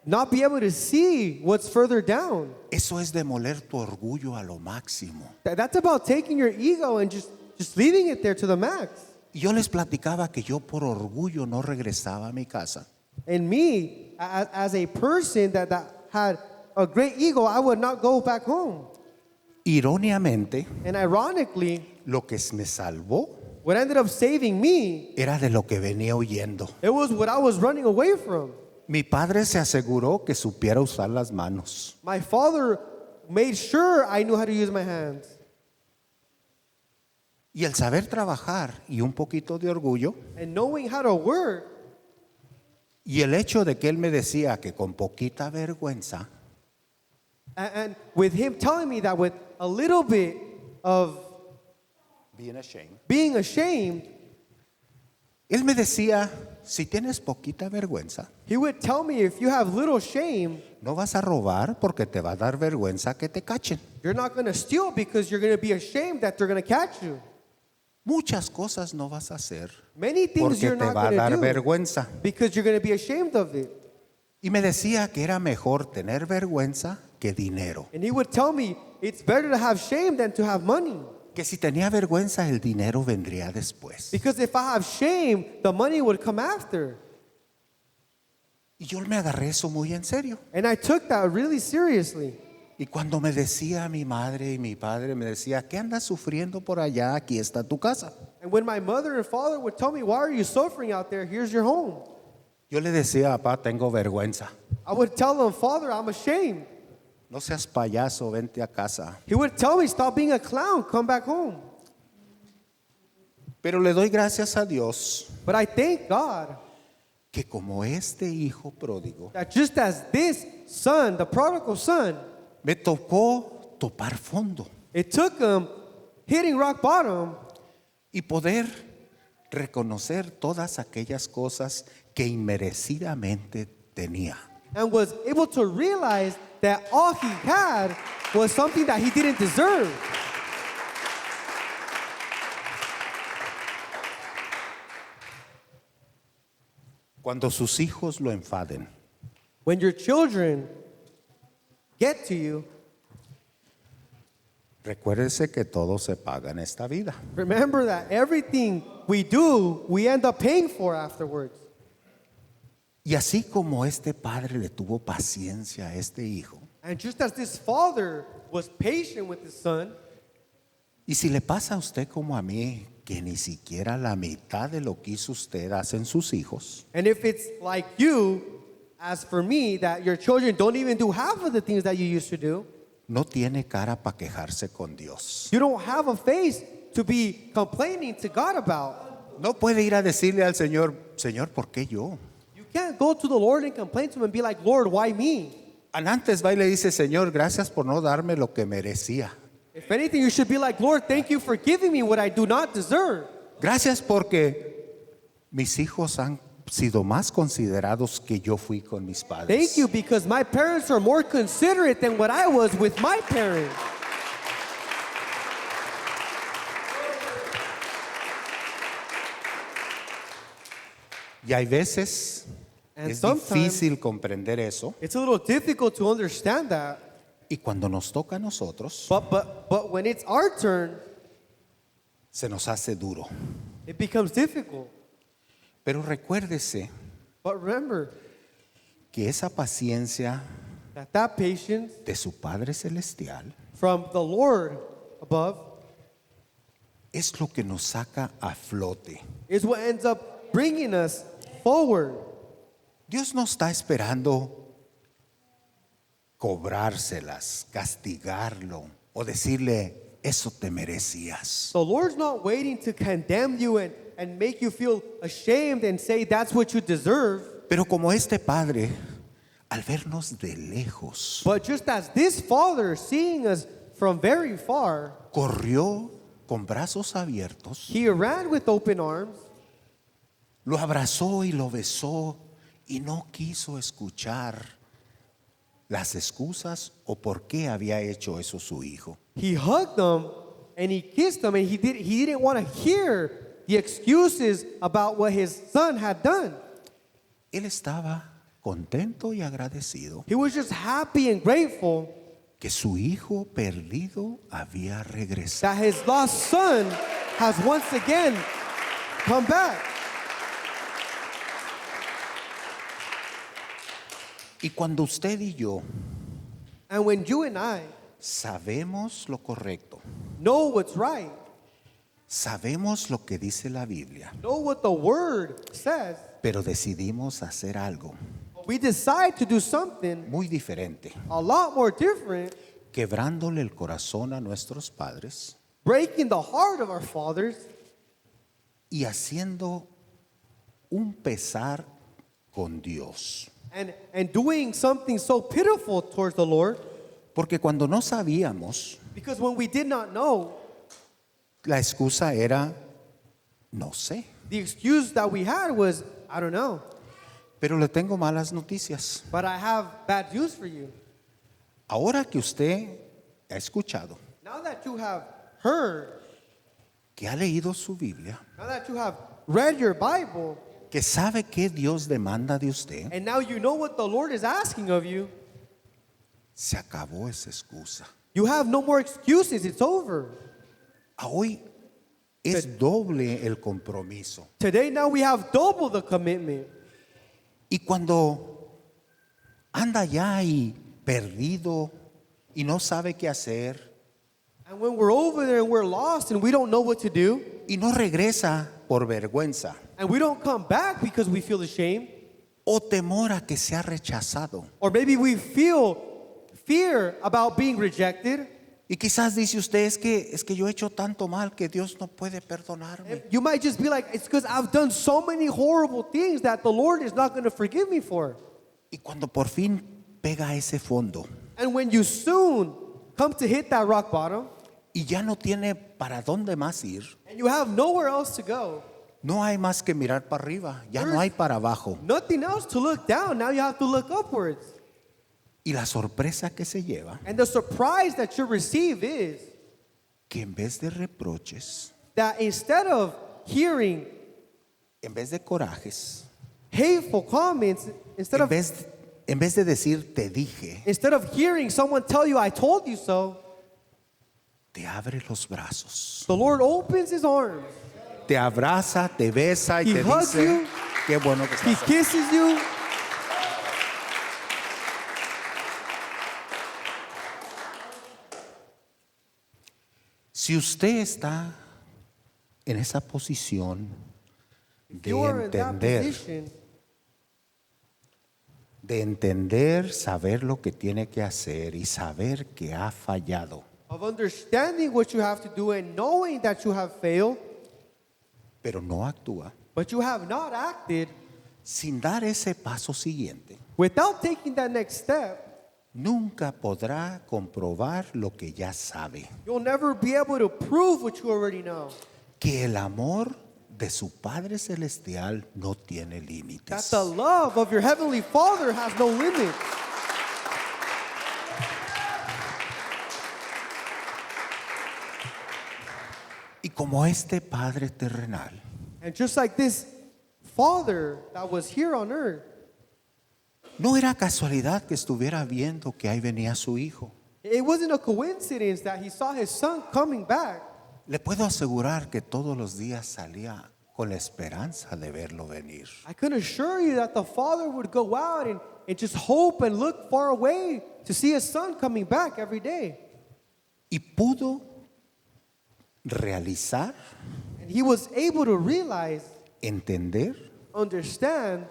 not be able to see what's further down. Eso es demoler tu orgullo a lo máximo. That's about taking your ego and just leaving it there to the max. Y yo les platicaba que yo por orgullo no regresaba a mi casa. And me, as a person that had a great ego, I would not go back home. Irónicamente, And ironically, lo que me salvó what ended up saving me, era de lo que venía huyendo. it was what I was running away from. Mi padre se aseguró que supiera usar las manos. My father made sure I knew how to use my hands. Y el saber trabajar y un poquito de orgullo, And knowing how to work, y el hecho de que él me decía que con poquita vergüenza, and with him telling me that with a little bit of being ashamed, being ashamed, él me decía, si tienes poquita vergüenza, he would tell me if you have little shame, no vas a robar porque te va a dar vergüenza que te cachen. you're not going to steal because you're going to be ashamed that they're going to catch you. Muchas cosas no vas a hacer Many things porque you're te not va a going dar to do vergüenza. because you're going to be ashamed of it. Y me decía que era mejor tener vergüenza que dinero. And he would tell me it's better to have shame than to have money. Que si tenía vergüenza el dinero vendría después. Because if I have shame, the money would come after. Y yo me agarré eso muy en serio. And I took that really seriously. Y cuando me decía mi madre y mi padre, me decía, ¿qué andas sufriendo por allá? Aquí está tu casa. And when my mother and father would tell me, why are you suffering out there? Here's your home. Yo le decía, papá, tengo vergüenza. I would tell them, Father, I'm ashamed. No seas payaso, vente a casa. He would tell me, stop being a clown, come back home. Pero le doy gracias a Dios But I thank God que como este hijo pródigo, that just as this son, the prodigal son, me tocó topar fondo it took him hitting rock bottom y poder reconocer todas aquellas cosas que inmerecidamente tenía. and was able to realize that all he had was something that he didn't deserve. Cuando sus hijos lo enfaden, When your children get to you, recuérdese que todo se paga en esta vida. remember that everything we do, we end up paying for afterwards. Y así como este padre le tuvo paciencia a este hijo, And just as this father was patient with his son, y si le pasa a usted como a mí, que ni siquiera la mitad de lo que hizo usted hacen sus hijos, and if it's like you, as for me, that your children don't even do half of the things that you used to do, no tiene cara para quejarse con Dios. you don't have a face to be complaining to God about. No puede ir a decirle al Señor, Señor, ¿por qué yo? You can't go to the Lord and complain to him and be like, Lord, why me? Antes va y le dice, Señor, gracias por no darme lo que merecía. If anything, you should be like, Lord, thank you for giving me what I do not deserve. Gracias porque mis hijos han sido más considerados que yo fui con mis padres. Thank you because my parents are more considerate than what I was with my parents. Y hay veces And es sometimes difícil comprender eso. it's a little difficult to understand that. Y cuando nos toca a nosotros, But when it's our turn, se nos hace duro. it becomes difficult. Pero recuérdese But remember que esa paciencia that patience de su Padre Celestial from the Lord above es lo que nos saca a flote. is what ends up bringing us forward. Dios no está esperando cobrárselas, castigarlo o decirle, eso te merecías. The Lord's not waiting to condemn you and make you feel ashamed and say that's what you deserve. Pero como este Padre, al vernos de lejos, But just as this Father, seeing us from very far, corrió con brazos abiertos, He ran with open arms, lo abrazó y lo besó y no quiso escuchar las excusas o por qué había hecho eso su hijo. He hugged them and He kissed them, and he didn't want to hear the excuses about what his son had done. Él estaba contento y agradecido He was just happy and grateful que su hijo perdido había regresado. that his lost son has once again come back. Y cuando usted y yo And when you and I sabemos lo correcto, know what's right, sabemos lo que dice la Biblia, know what the Word says, pero decidimos hacer algo we decide to do something muy diferente, a lot more different, quebrándole el corazón a nuestros padres breaking the heart of our fathers, y haciendo un pesar con Dios. and doing something so pitiful towards the Lord, Porque cuando no sabíamos, because when we did not know, la excusa era, no sé. the excuse that we had was, I don't know, Pero le tengo malas noticias. but I have bad news for you. Ahora que usted ha escuchado, Now that you have heard, que ha leído su Biblia, now that you have read your Bible, que sabe qué Dios demanda de usted, and now you know what the Lord is asking of you, se acabó esa excusa. you have no more excuses. It's over. Hoy es doble el compromiso. Today, now we have double the commitment. Y cuando anda ya y perdido y no sabe qué hacer And when we're over there and we're lost and we don't know what to do, y no regresa por vergüenza and we don't come back because we feel ashamed, o temor a que sea rechazado. or maybe we feel fear about being rejected, Y quizás dice usted, es que yo he hecho tanto mal que Dios no puede perdonarme. you might just be like, it's because I've done so many horrible things that the Lord is not going to forgive me for. Y cuando por fin pega ese fondo And when you soon come to hit that rock bottom, y ya no tiene para dónde más ir, and you have nowhere else to go, no hay más que mirar para arriba, ya no hay para abajo. nothing else to look down, now you have to look upwards. Y la sorpresa que se lleva, And the surprise that you receive is que en vez de reproches, that instead of hearing en vez de corajes, hateful comments, instead en vez de decir te dije, of hearing someone tell you, I told you so, te abre los brazos, the Lord opens his arms. te abraza, te besa y He te hugs dice, you. qué bueno que He estás aquí". kisses you. Si usted está en esa posición de You are in that entender, position saber lo que tiene que hacer y saber que ha fallado, of understanding what you have to do and knowing that you have failed, pero no actúa, but you have not acted, sin dar ese paso siguiente, without taking that next step, nunca podrá comprobar lo que ya sabe, you'll never be able to prove what you already know. que el amor de su Padre Celestial no tiene That límites. the love of your heavenly Father has no limit. Y como este Padre terrenal, And just like this Father that was here on earth, no era casualidad que estuviera viendo que ahí venía su hijo. it wasn't a coincidence that he saw his son coming back. Le puedo asegurar que todos los días salía con la esperanza de verlo venir. I can assure you that the father would go out and just hope and look far away to see his son coming back every day. Y pudo realizar, And he was able to realize, entender, understand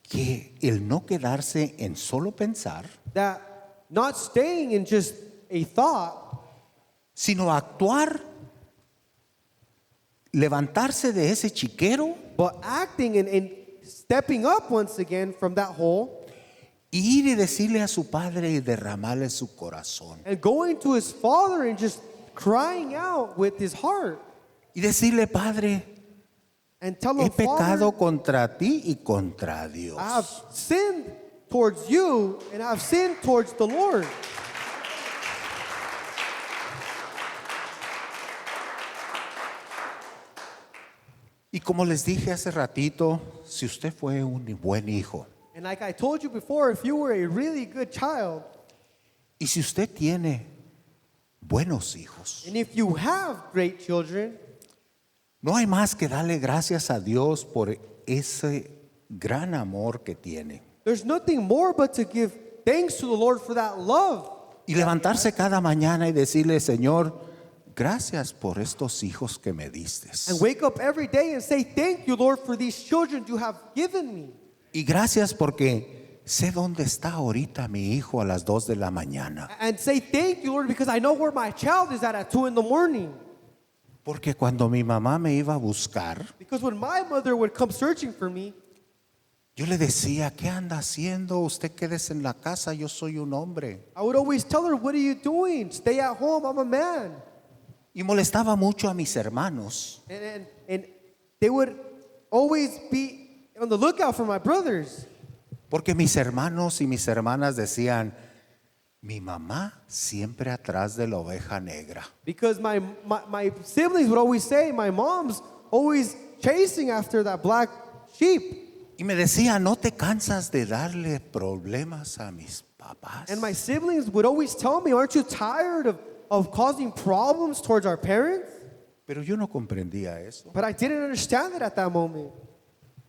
que el no quedarse en solo pensar, that not staying in just a thought, sino actuar, levantarse de ese chiquero but acting and stepping up once again from that hole y ir y decirle a su padre y derramarle su corazón. and going to his father and just crying out with his heart Y decirle, Padre, and tell he him, Father, pecado contra ti y contra Dios. I have sinned towards you and I have sinned towards the Lord. Y como les dije hace ratito, si usted fue un buen hijo And like I told you before, if you were a really good child, y si usted tiene buenos hijos, and if you have great children, no hay más que darle gracias a Dios por ese gran amor que tiene. there's nothing more but to give thanks to the Lord for that love. Y levantarse cada mañana y decirle, Señor, gracias por estos hijos que me diste. And wake up every day and say, thank you, Lord, for these children you have given me. Y gracias porque sé dónde está ahorita mi hijo a las 2 de la mañana. And say, thank you, Lord, because I know where my child is at 2 in the morning. Porque cuando mi mamá me iba a buscar, Because when my mother would come searching for me, yo le decía, ¿qué anda haciendo? Usted quédese en la casa, yo soy un hombre. I would always tell her, what are you doing? Stay at home, I'm a man. Y molestaba mucho a mis hermanos. And they would always be on the lookout for my brothers. Porque mis hermanos y mis hermanas decían, mi mamá siempre atrás de la oveja negra. Because my siblings would always say, my mom's always chasing after that black sheep. Y me decía, ¿no te cansas de darle problemas a mis papás? And my siblings would always tell me, aren't you tired of causing problems towards our parents? Pero yo no comprendía eso. But I didn't understand it at that moment.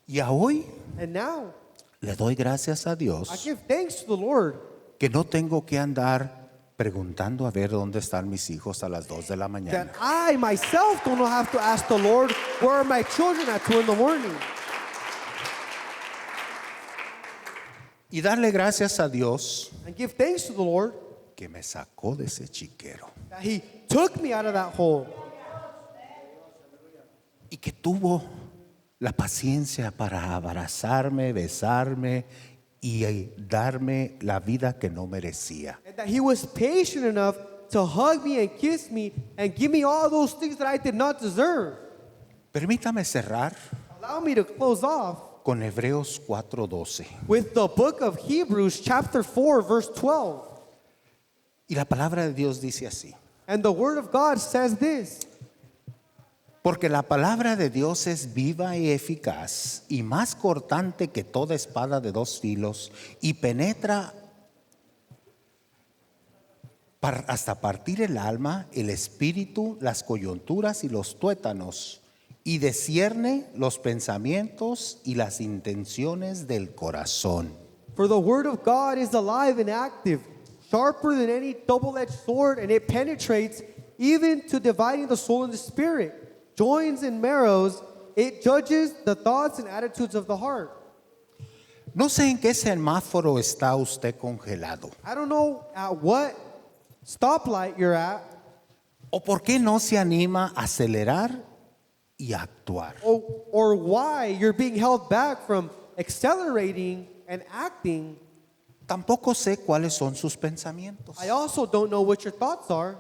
Y a hoy And now, le doy gracias a I Dios give thanks to the Lord que no tengo que andar preguntando a ver dónde están mis hijos a las 2 de la mañana. that I myself don't have to ask the Lord, where are my children at 2 in the morning? Y darle gracias a Dios And give thanks to the Lord que me sacó de ese chiquero that He took me out of that hole. y que tuvo la paciencia para abrazarme, besarme y darme la vida que no merecía. And that He was patient enough to hug me and kiss me and give me all those things that I did not deserve. Permítame cerrar Allow me to close off con Hebreos 4:12. with the book of Hebrews, chapter 4, verse 12. Y la palabra de Dios dice así: And the Word of God says this: porque la palabra de Dios es viva y eficaz y más cortante que toda espada de 2 filos y penetra hasta partir el alma, el espíritu, las coyunturas y los tuétanos, y discierne los pensamientos y las intenciones del corazón. For the Word of God is alive and active, sharper than any double-edged sword, and it penetrates even to dividing the soul and the spirit, joints and marrows. It judges the thoughts and attitudes of the heart. No sé en qué semáforo está usted congelado, I don't know at what stoplight you're at, o por qué no se anima a acelerar y actuar. or why you're being held back from accelerating and acting. Tampoco sé cuáles son sus pensamientos I also don't know what your thoughts are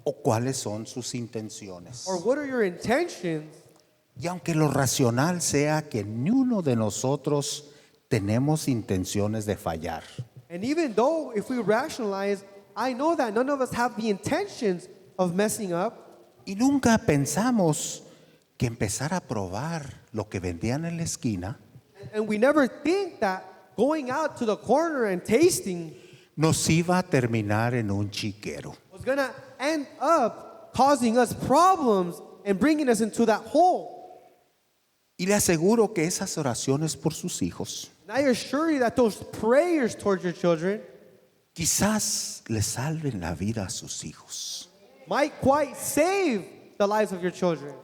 o cuáles son sus intenciones. or what are your intentions. Y aunque lo racional sea que ni uno de nosotros tenemos intenciones de fallar, And even though if we rationalize, I know that none of us have the intentions of messing up. y nunca pensamos que empezar a probar lo que vendían en la esquina And we never think that going out to the corner and tasting nos iba a terminar en un chiquero. was going to end up causing us problems and bringing us into that hole. Y le aseguro que esas oraciones por sus hijos And I assure you that those prayers towards your children quizás le salven la vida a sus hijos. might quite save the lives of your children.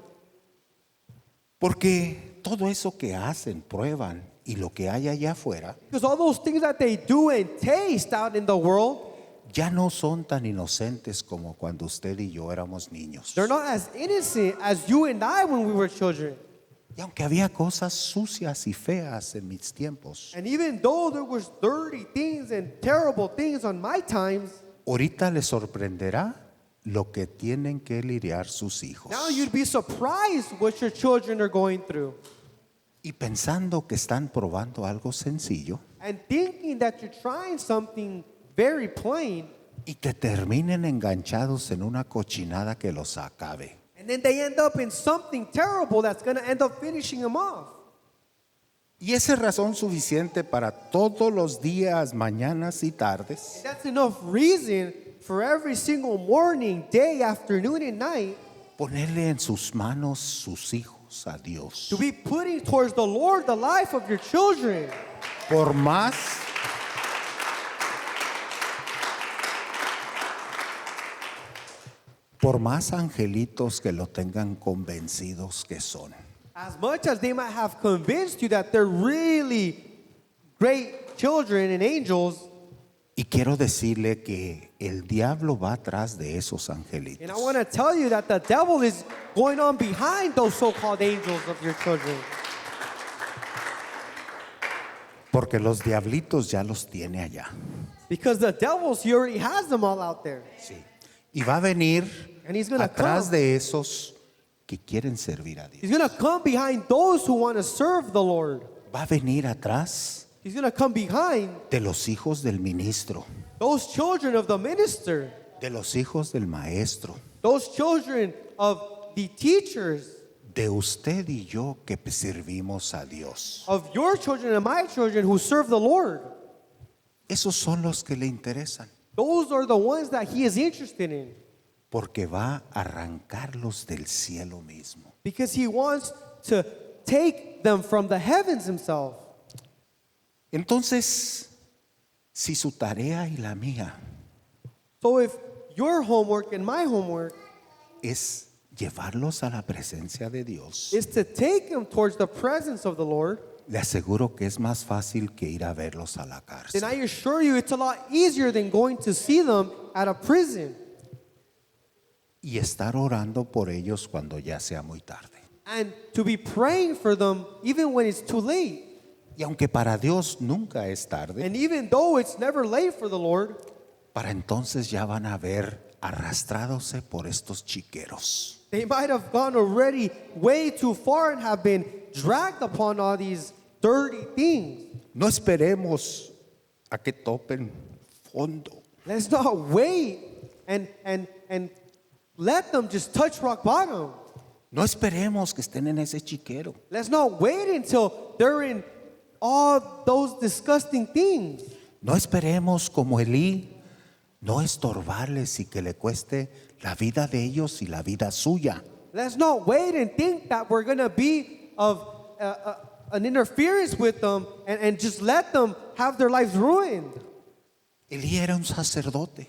Porque todo eso que hacen, prueban y lo que hay allá afuera Because all those things that they do and taste out in the world, ya no son tan inocentes como cuando usted y yo éramos niños. they're not as innocent as you and I when we were children. Y aunque había cosas sucias y feas en mis tiempos, And even though there was dirty things and terrible things on my times, ahorita les sorprenderá lo que tienen que lidiar sus hijos. now you'd be surprised what your children are going through. Y pensando que están probando algo sencillo And thinking that you're trying something very plain, y que terminen enganchados en una cochinada que los acabe. and then they end up in something terrible that's going to end up finishing them off. Y esa es razón suficiente para todos los días, mañanas y tardes, That's enough reason for every single morning, day, afternoon, and night ponerle en sus manos sus hijos a Dios. to be putting towards the Lord the life of your children. Por más angelitos que lo tengan convencidos que son. As much as they might have convinced you that they're really great children and angels, Y quiero decirle que el diablo va atrás de esos and angelitos. I want to tell you that the devil is going on behind those so-called angels of your children. Porque los diablitos ya los tiene allá. Because the devil, he already has them all out there. Sí. Y va a venir And he's gonna atrás come. de esos que quieren servir a Dios. He's going to come behind those who want to serve the Lord. Va a venir atrás He's going to come behind de los hijos del ministro, those children of the minister, de los hijos del maestro, those children of the teachers, de usted y yo que servimos a Dios. of your children and my children who serve the Lord. Esos son los que le interesan, Those are the ones that he is interested in. porque va a arrancarlos del cielo mismo. Because he wants to take them from the heavens himself. Entonces, si su tarea y la mía So if your homework and my homework es llevarlos a la presencia de Dios, is to take them towards the presence of the Lord, le aseguro que es más fácil que ir a verlos a la then cárcel. I assure you it's a lot easier than going to see them at a prison Y estar orando por ellos cuando ya sea muy tarde. and to be praying for them even when it's too late. Y aunque para Dios nunca es tarde, And even though it's never late for the Lord, para entonces ya van a ver arrastrándose por estos chiqueros. they might have gone already way too far and have been dragged upon all these dirty things. No esperemos a que topen fondo. Let's not wait and let them just touch rock bottom. No esperemos que estén en ese chiquero. Let's not wait until they're in all those disgusting things. No esperemos como Elí, no estorbarles y que le cueste la vida de ellos y la vida suya. Let's not wait and think that we're going to be of an interference with them and just let them have their lives ruined. Elí era un sacerdote.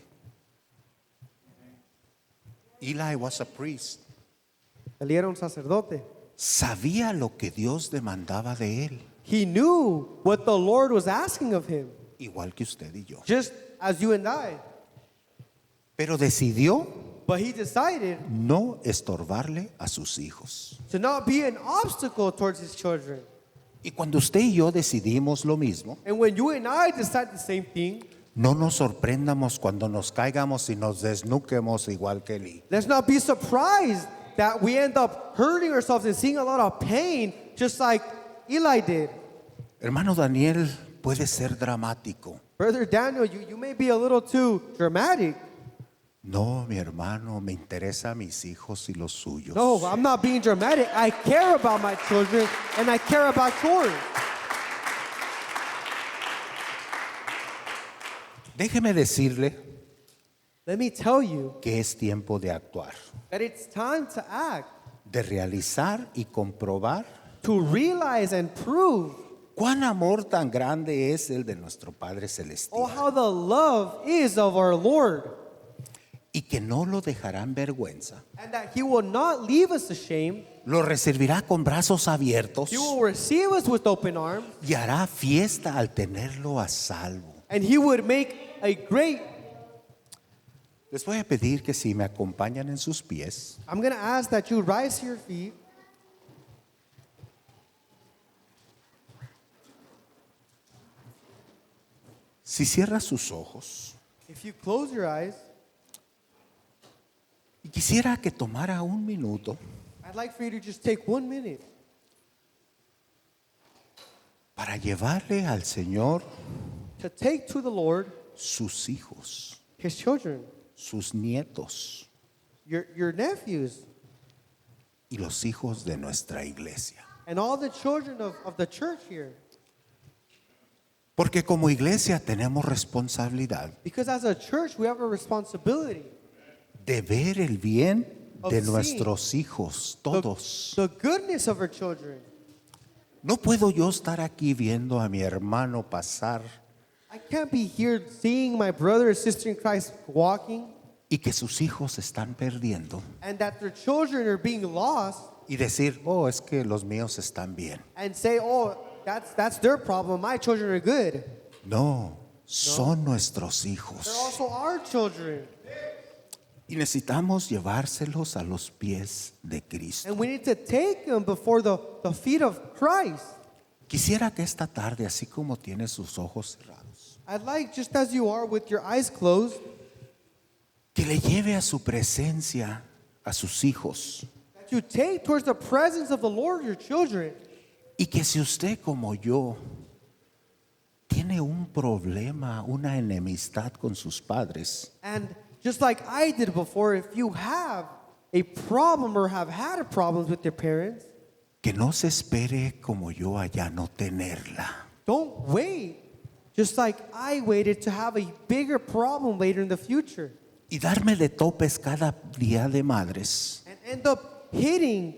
Eli was a priest. Él era un sacerdote. Sabía lo que Dios demandaba de él, He knew what the Lord was asking of him, igual que usted y yo. just as you and I. Pero decidió But he decided no estorbarle a sus hijos. to not be an obstacle towards his children. Y cuando usted y yo decidimos lo mismo, And when you and I decide the same thing, no nos sorprendamos cuando nos caigamos y nos desnuquemos igual que Eli. let's not be surprised that we end up hurting ourselves and seeing a lot of pain, just like Eli did. Hermano Daniel puede ser dramático. Brother Daniel, you may be a little too dramatic. No, mi hermano, me interesa a mis hijos y los suyos. No, I'm not being dramatic. I care about my children and I care about yours. Déjeme decirle Let me tell you que es tiempo de actuar, that it's time to act, de realizar y comprobar to realize and prove cuán amor tan grande es el de nuestro Padre oh, Celestial how the love is of our Lord, y que no lo dejará en vergüenza. and that He will not leave us ashamed. Lo recibirá con brazos abiertos He will receive us with open arms, y hará fiesta al tenerlo a salvo. and He would make a great. Les voy a pedir que si me acompañan en sus pies, I'm going to ask that you rise to your feet. si cierra sus ojos If you close your eyes, y quisiera que tomara un minuto I'd like for you to just take 1 minute para llevarle al Señor to take to the Lord sus hijos, His children, sus nietos your nephews, y los hijos de nuestra iglesia. and all the children of the church here. Porque como iglesia tenemos responsabilidad Because as a church, we have a responsibility de ver el bien de Of seeing nuestros hijos, todos. the goodness of our children. No puedo yo estar aquí viendo a mi hermano pasar I can't be here seeing my brother or sister in Christ walking y que sus hijos están perdiendo and that their children are being lost y decir, oh, es que los míos están bien. and say, oh, that's their problem. My children are good. No, son nuestros They're hijos. also our children. Y necesitamos llevárselos a los pies de Cristo. And we need to take them before the feet of Christ. Quisiera que esta tarde, así como tiene sus ojos cerrados, I'd like, just as you are with your eyes closed, que le lleve a su presencia a sus hijos. that you take towards the presence of the Lord your children. Y que si usted como yo tiene un problema, una enemistad con sus padres, And just like I did before, if you have a problem or have had a problem with your parents, que no se espere como yo allá no tenerla. don't wait. Just like I waited to have a bigger problem later in the future Y darme de topes cada día de madres, and end up hitting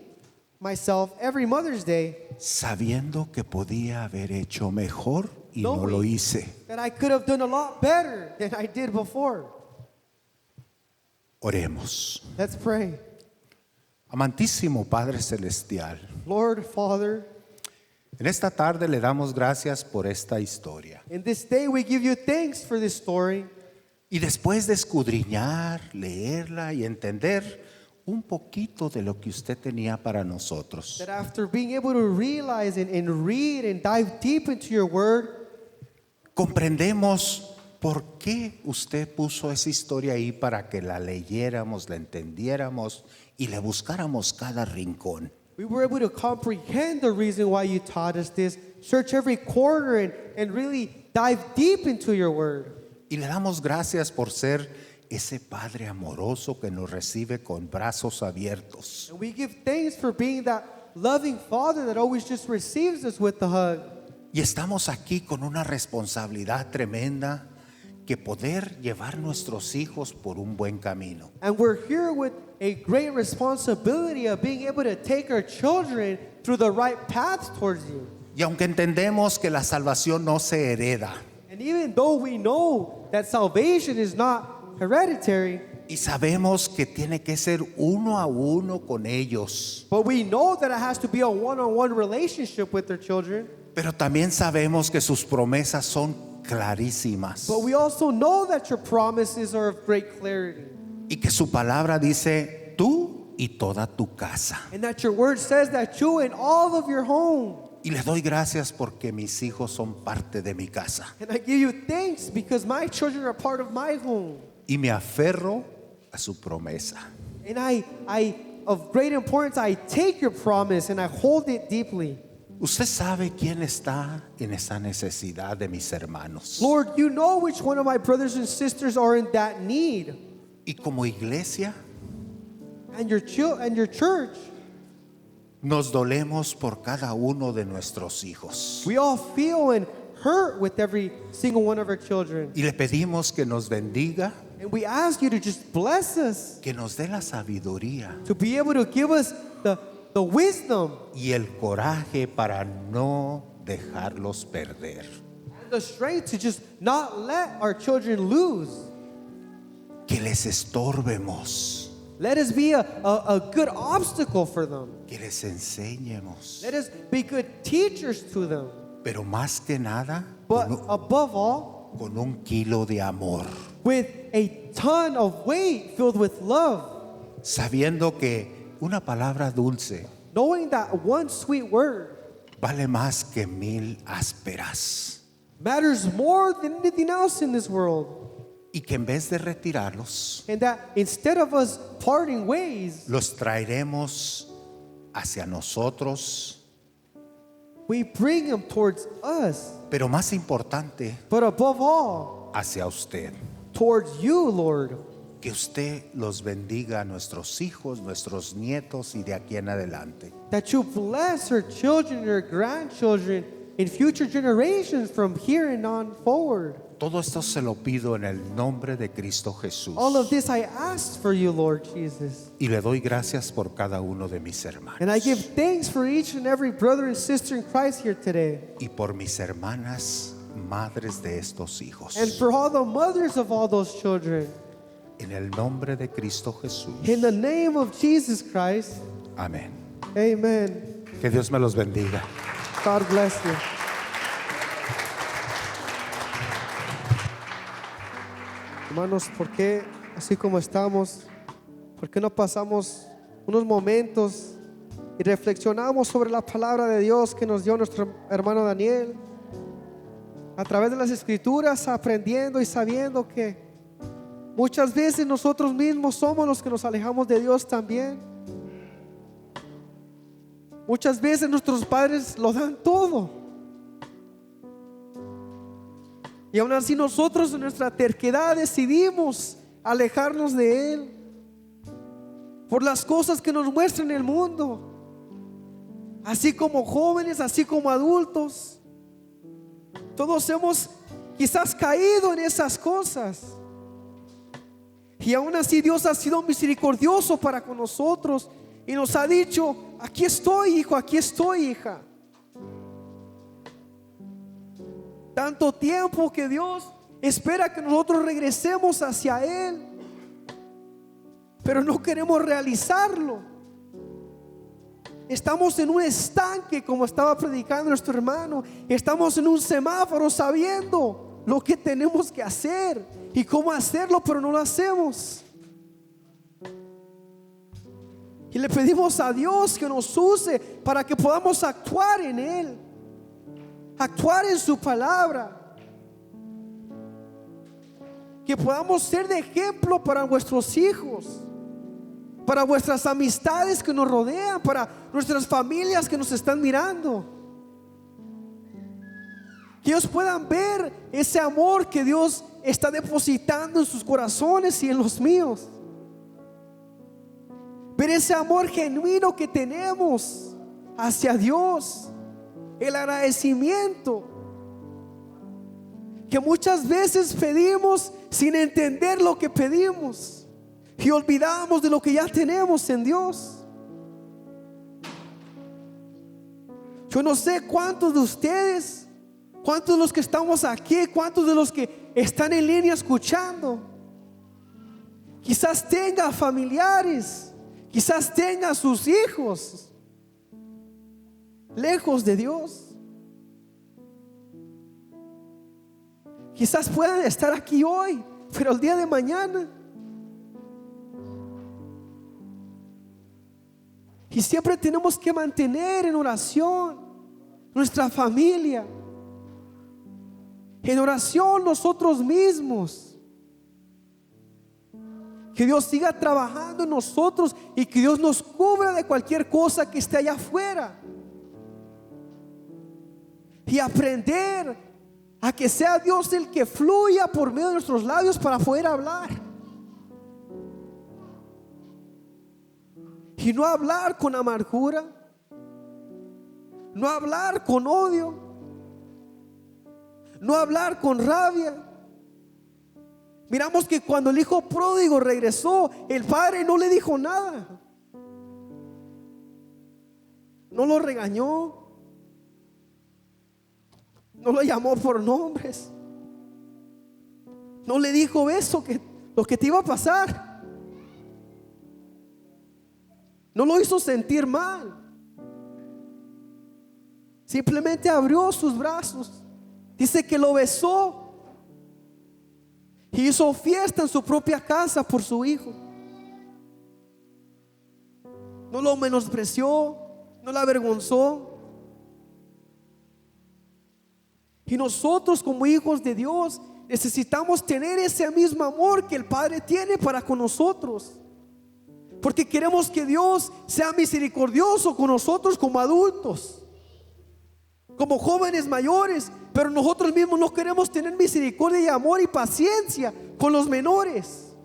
myself every Mother's Day sabiendo que podía haber hecho mejor y no Knowing lo hice. that I could have done a lot better than I did before. Oremos. Let's pray. Amantísimo Padre Celestial, Lord, Father, en esta tarde le damos gracias por esta historia. in this day we give you thanks for this story. Y después de escudriñar, leerla y entender un poquito de lo que usted tenía para nosotros, That after being able to realize and read and dive deep into your word, comprendemos por qué usted puso esa historia ahí para que la leyéramos, la entendiéramos y le buscáramos cada rincón. we were able to comprehend the reason why you taught us this, search every corner and really dive deep into your word. Y le damos gracias por ser ese Padre amoroso que nos recibe con brazos abiertos. And we give thanks for being that loving Father that always just receives us with the hug. Y estamos aquí con una responsabilidad tremenda que poder llevar nuestros hijos por un buen camino. And we're here with a great responsibility of being able to take our children through the right path towards you. Y aunque entendemos que la salvación no se hereda, And even though we know that salvation is not hereditary, y sabemos que tiene que ser uno a uno con ellos, but we know that it has to be a one-on-one relationship with their children. pero también sabemos que sus promesas son clarísimas. But we also know that your promises are of great clarity. y que su palabra dice tú y toda tu casa. And that your word says that you and all of your home. Y les doy gracias porque mis hijos son parte de mi casa. And I give you thanks because my children are part of my home. Y me aferro a su promesa. And I of great importance, I take your promise and I hold it deeply. Usted sabe quién está en esa necesidad de mis hermanos. Lord, you know which one of my brothers and sisters are in that need. Y como iglesia And your church, nos dolemos por cada uno de nuestros hijos. we all feel and hurt with every single one of our children. Y le pedimos que nos bendiga, And we ask you to just bless us, que nos dé la sabiduría to be able to give us the wisdom y el coraje para no dejarlos perder. and the strength to just not let our children lose. Que les estorbemos, Let us be a good obstacle for them. que les enseñemos. Let us be good teachers to them. Pero más que nada, But above all, con un kilo de amor. with a ton of weight filled with love, Sabiendo que una palabra dulce knowing that one sweet word vale más que 1000 ásperas. matters more than anything else in this world. Y que en vez de retirarlos, And that instead of us parting ways, los traeremos hacia nosotros. we bring them towards us. Pero más importante, But above all, hacia usted. towards you, Lord. Que usted los bendiga a nuestros hijos, nuestros nietos y de aquí en adelante. That you bless our children, our grandchildren, and future generations from here and on forward. Todo esto se lo pido en el nombre de Cristo Jesús. All of this I ask for you, Lord Jesus. Y le doy gracias por cada uno de mis hermanos. And I give thanks for each and every brother and sister in Christ here today. Y por mis hermanas, madres de estos hijos. And for all the mothers of all those children. En el nombre de Cristo Jesús. In the name of Jesus Christ. Amén. Amen. Que Dios me los bendiga. God bless you. Hermanos, ¿por qué así como estamos? ¿Por qué no pasamos unos momentos y reflexionamos sobre la palabra de Dios que nos dio nuestro hermano Daniel? A través de las escrituras, aprendiendo y sabiendo que muchas veces nosotros mismos somos los que nos alejamos de Dios también. Muchas veces nuestros padres lo dan todo. Y aún así nosotros en nuestra terquedad decidimos alejarnos de Él por las cosas que nos muestran el mundo. Así como jóvenes, así como adultos. Todos hemos quizás caído en esas cosas. Y aún así Dios ha sido misericordioso para con nosotros y nos ha dicho: aquí estoy, hijo, aquí estoy, hija. Tanto tiempo que Dios espera que nosotros regresemos hacia Él, pero no queremos realizarlo. Estamos en un estanque, como estaba predicando nuestro hermano. Estamos en un semáforo sabiendo lo que tenemos que hacer y cómo hacerlo, pero no lo hacemos. Y le pedimos a Dios que nos use para que podamos actuar en Él, actuar en su palabra, que podamos ser de ejemplo para nuestros hijos, para nuestras amistades que nos rodean, para nuestras familias que nos están mirando, que ellos puedan ver ese amor que Dios está depositando en sus corazones y en los míos, ver ese amor genuino que tenemos hacia Dios, el agradecimiento que muchas veces pedimos sin entender lo que pedimos y olvidamos de lo que ya tenemos en Dios. Yo no sé cuántos de ustedes, cuántos de los que estamos aquí, cuántos de los que están en línea escuchando, quizás tenga familiares, quizás tenga sus hijos lejos de Dios. Quizás puedan estar aquí hoy, pero el día de mañana Y siempre tenemos que mantener en oración nuestra familia, en oración nosotros mismos. Que Dios siga trabajando en nosotros y que Dios nos cubra de cualquier cosa que esté allá afuera. Y aprender a que sea Dios el que fluya por medio de nuestros labios para poder hablar. Y no hablar con amargura, no hablar con odio, no hablar con rabia. Miramos que cuando el hijo pródigo regresó, el padre no le dijo nada, no lo regañó, no lo llamó por nombres, no le dijo eso, que lo que te iba a pasar. No lo hizo sentir mal. Simplemente abrió sus brazos. Dice que lo besó y hizo fiesta en su propia casa por su hijo. No lo menospreció, no lo avergonzó. Y nosotros como hijos de Dios necesitamos tener ese mismo amor que el Padre tiene para con nosotros. Porque queremos que Dios sea misericordioso con nosotros como adultos, como jóvenes mayores, pero nosotros mismos no queremos tener misericordia y amor y paciencia con los menores.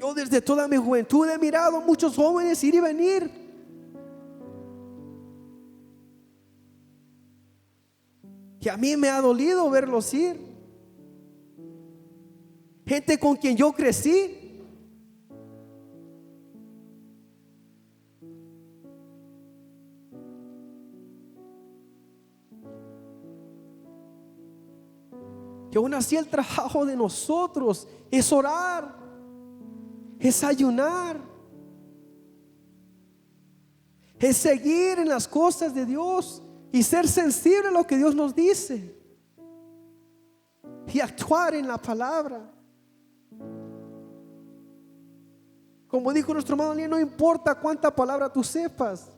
Yo desde toda mi juventud he mirado a muchos jóvenes ir y venir. Que a mí me ha dolido verlos ir. Gente con quien yo crecí. Que aún así el trabajo de nosotros es orar, es ayunar, es seguir en las cosas de Dios y ser sensible a lo que Dios nos dice y actuar en la palabra. Como dijo nuestro hermano Lía, no importa cuánta palabra tú sepas,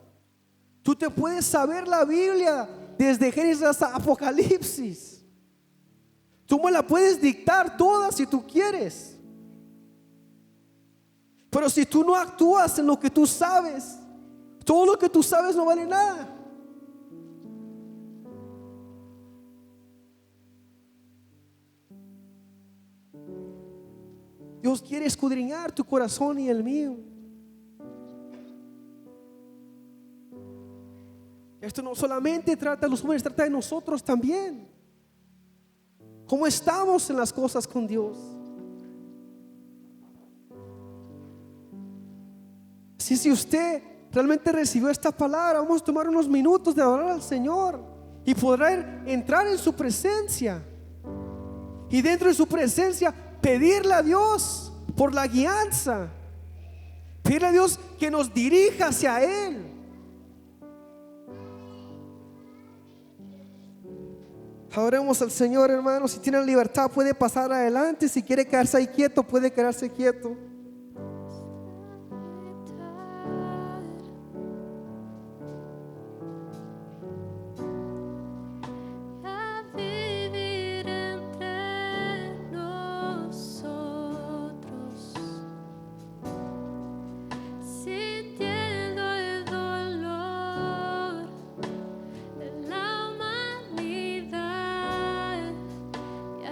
tú te puedes saber la Biblia desde Génesis hasta Apocalipsis. Tú me la puedes dictar toda si tú quieres, pero si tú no actúas en lo que tú sabes, todo lo que tú sabes no vale nada. Dios quiere escudriñar tu corazón y el mío. Esto no solamente trata de los hombres, trata de nosotros también. ¿Cómo estamos en las cosas con Dios? Si usted realmente recibió esta palabra, vamos a tomar unos minutos de adorar al Señor y podrá entrar en su presencia. Y dentro de su presencia pedirle a Dios por la guianza, pedirle a Dios que nos dirija hacia Él. Adoremos al Señor, hermano. Si tiene libertad puede pasar adelante. Si quiere quedarse ahí quieto, puede quedarse quieto.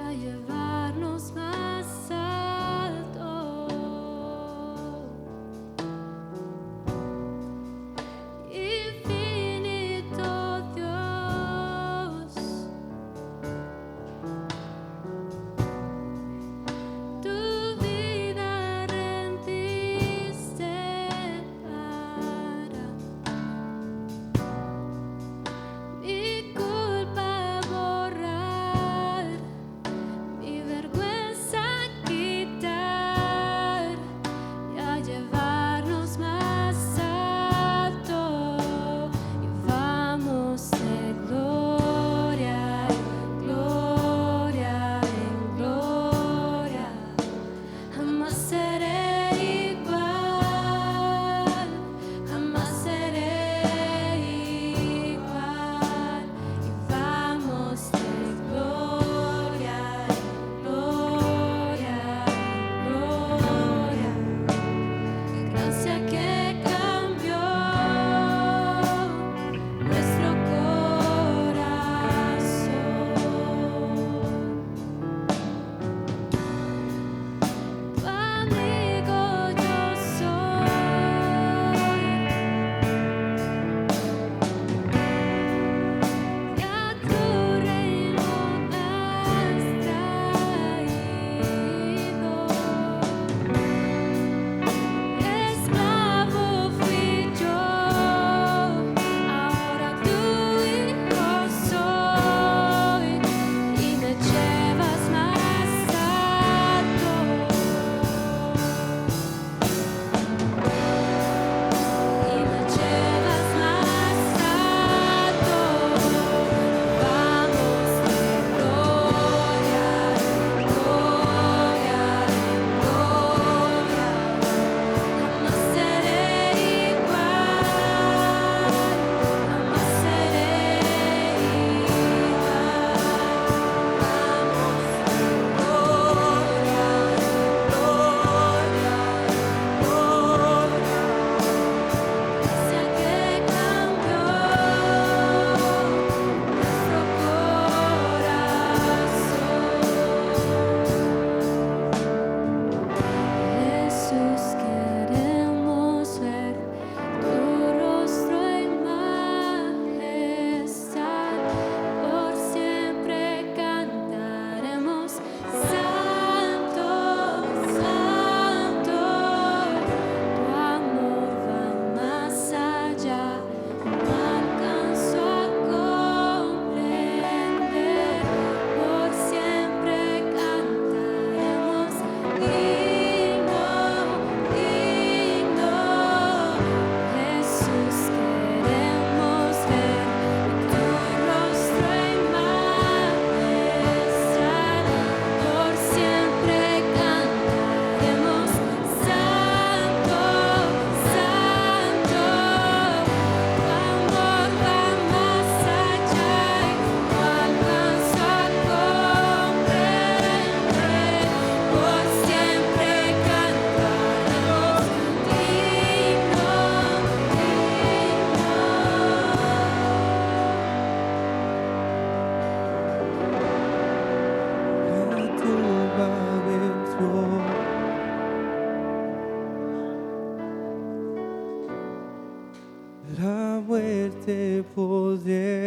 Llevarnos más alto.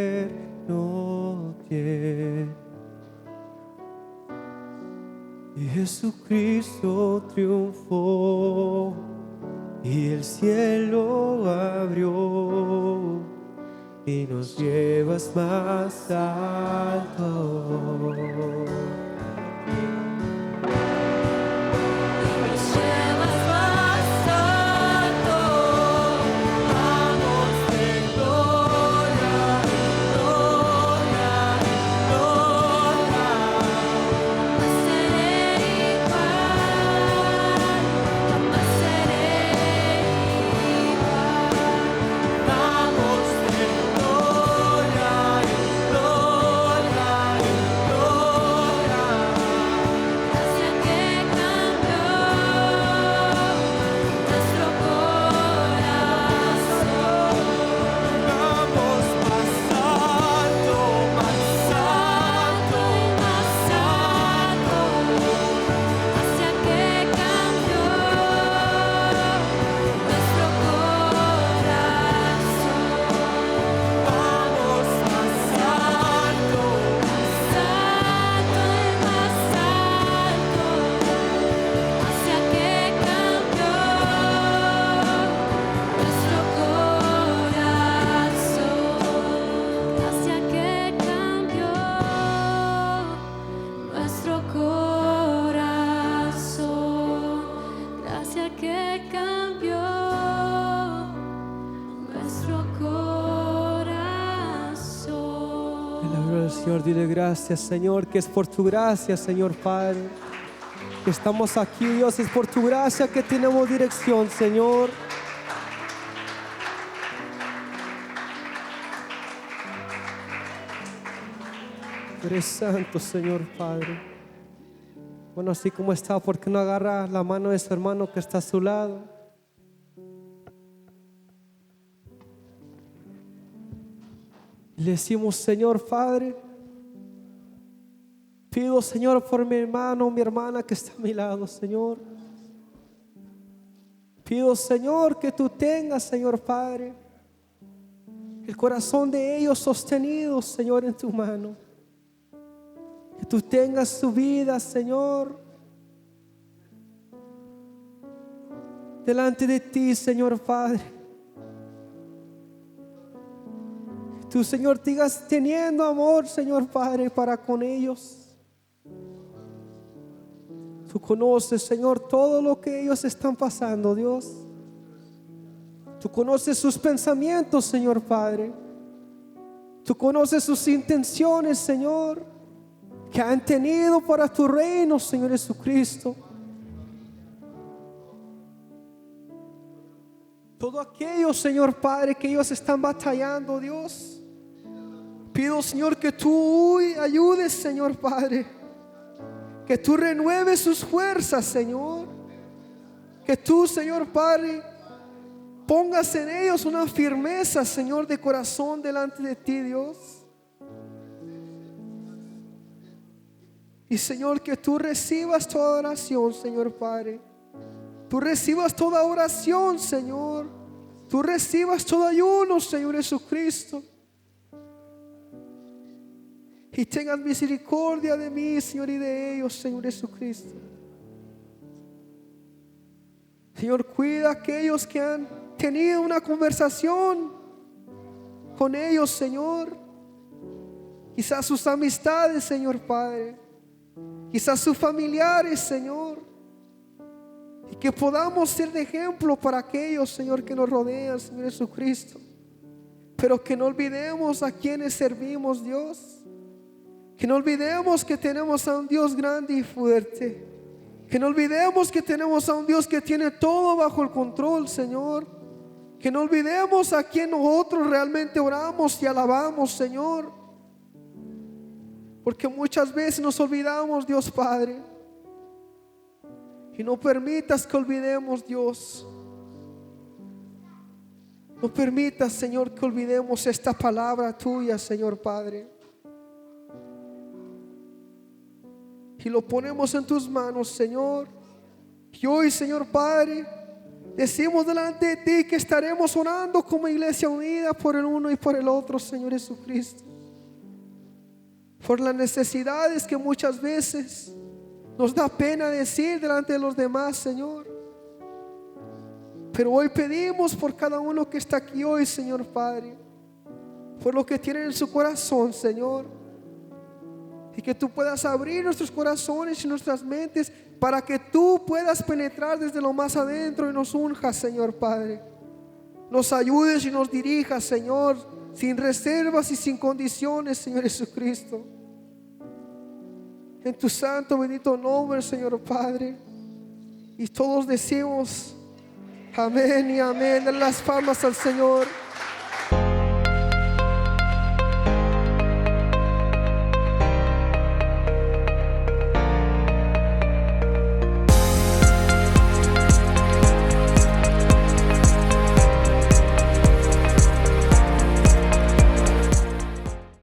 eterno tiene. Y Jesucristo triunfó y el cielo abrió y nos llevas más alto. Señor, dile gracias, Señor, que es por tu gracia, Señor Padre, que estamos aquí, Dios, es por tu gracia que tenemos dirección, Señor. Eres santo, Señor Padre. Bueno, así como está, ¿por qué no agarra la mano de su hermano que está a su lado? Le decimos, Señor Padre, pido, Señor, por mi hermano, mi hermana que está a mi lado, Señor. Pido, Señor, que tú tengas, Señor Padre, el corazón de ellos sostenido, Señor, en tu mano. Que tú tengas su vida, Señor, delante de ti, Señor Padre. Tú, Señor, sigas teniendo amor, Señor Padre, para con ellos. Tú conoces, Señor, todo lo que ellos están pasando, Dios. Tú conoces sus pensamientos, Señor Padre. Tú conoces sus intenciones, Señor, que han tenido para tu reino, Señor Jesucristo. Todo aquello, Señor Padre, que ellos están batallando, Dios. Pido, Señor, que tú ayudes, Señor Padre. Que tú renueves sus fuerzas, Señor. Que tú, Señor Padre, pongas en ellos una firmeza, Señor, de corazón delante de ti, Dios. Y, Señor, que tú recibas toda oración, Señor Padre. Tú recibas toda oración, Señor. Tú recibas todo ayuno, Señor Jesucristo. Y tengas misericordia de mí, Señor, y de ellos, Señor Jesucristo. Señor, cuida a aquellos que han tenido una conversación con ellos, Señor. Quizás sus amistades, Señor Padre. Quizás sus familiares, Señor. Y que podamos ser de ejemplo para aquellos, Señor, que nos rodean, Señor Jesucristo. Pero que no olvidemos a quienes servimos, Dios. Que no olvidemos que tenemos a un Dios grande y fuerte. Que no olvidemos que tenemos a un Dios que tiene todo bajo el control, Señor. Que no olvidemos a quien nosotros realmente oramos y alabamos, Señor. Porque muchas veces nos olvidamos, Dios Padre. Y no permitas que olvidemos, Dios. No permitas, Señor, que olvidemos esta palabra tuya, Señor Padre. Y lo ponemos en tus manos, Señor. Y hoy, Señor Padre, Decimos delante de ti que estaremos orando como iglesia unida por el uno y por el otro, Señor Jesucristo. Por las necesidades que muchas veces nos da pena decir delante de los demás, Señor. Pero hoy pedimos por cada uno que está aquí hoy, Señor Padre, por lo que tienen en su corazón, Señor. Y que tú puedas abrir nuestros corazones y nuestras mentes para que tú puedas penetrar desde lo más adentro y nos unjas, Señor Padre. Nos ayudes y nos dirijas, Señor, sin reservas y sin condiciones, Señor Jesucristo. En tu santo bendito nombre, Señor Padre. Y todos decimos amén y amén. Den las palmas al Señor.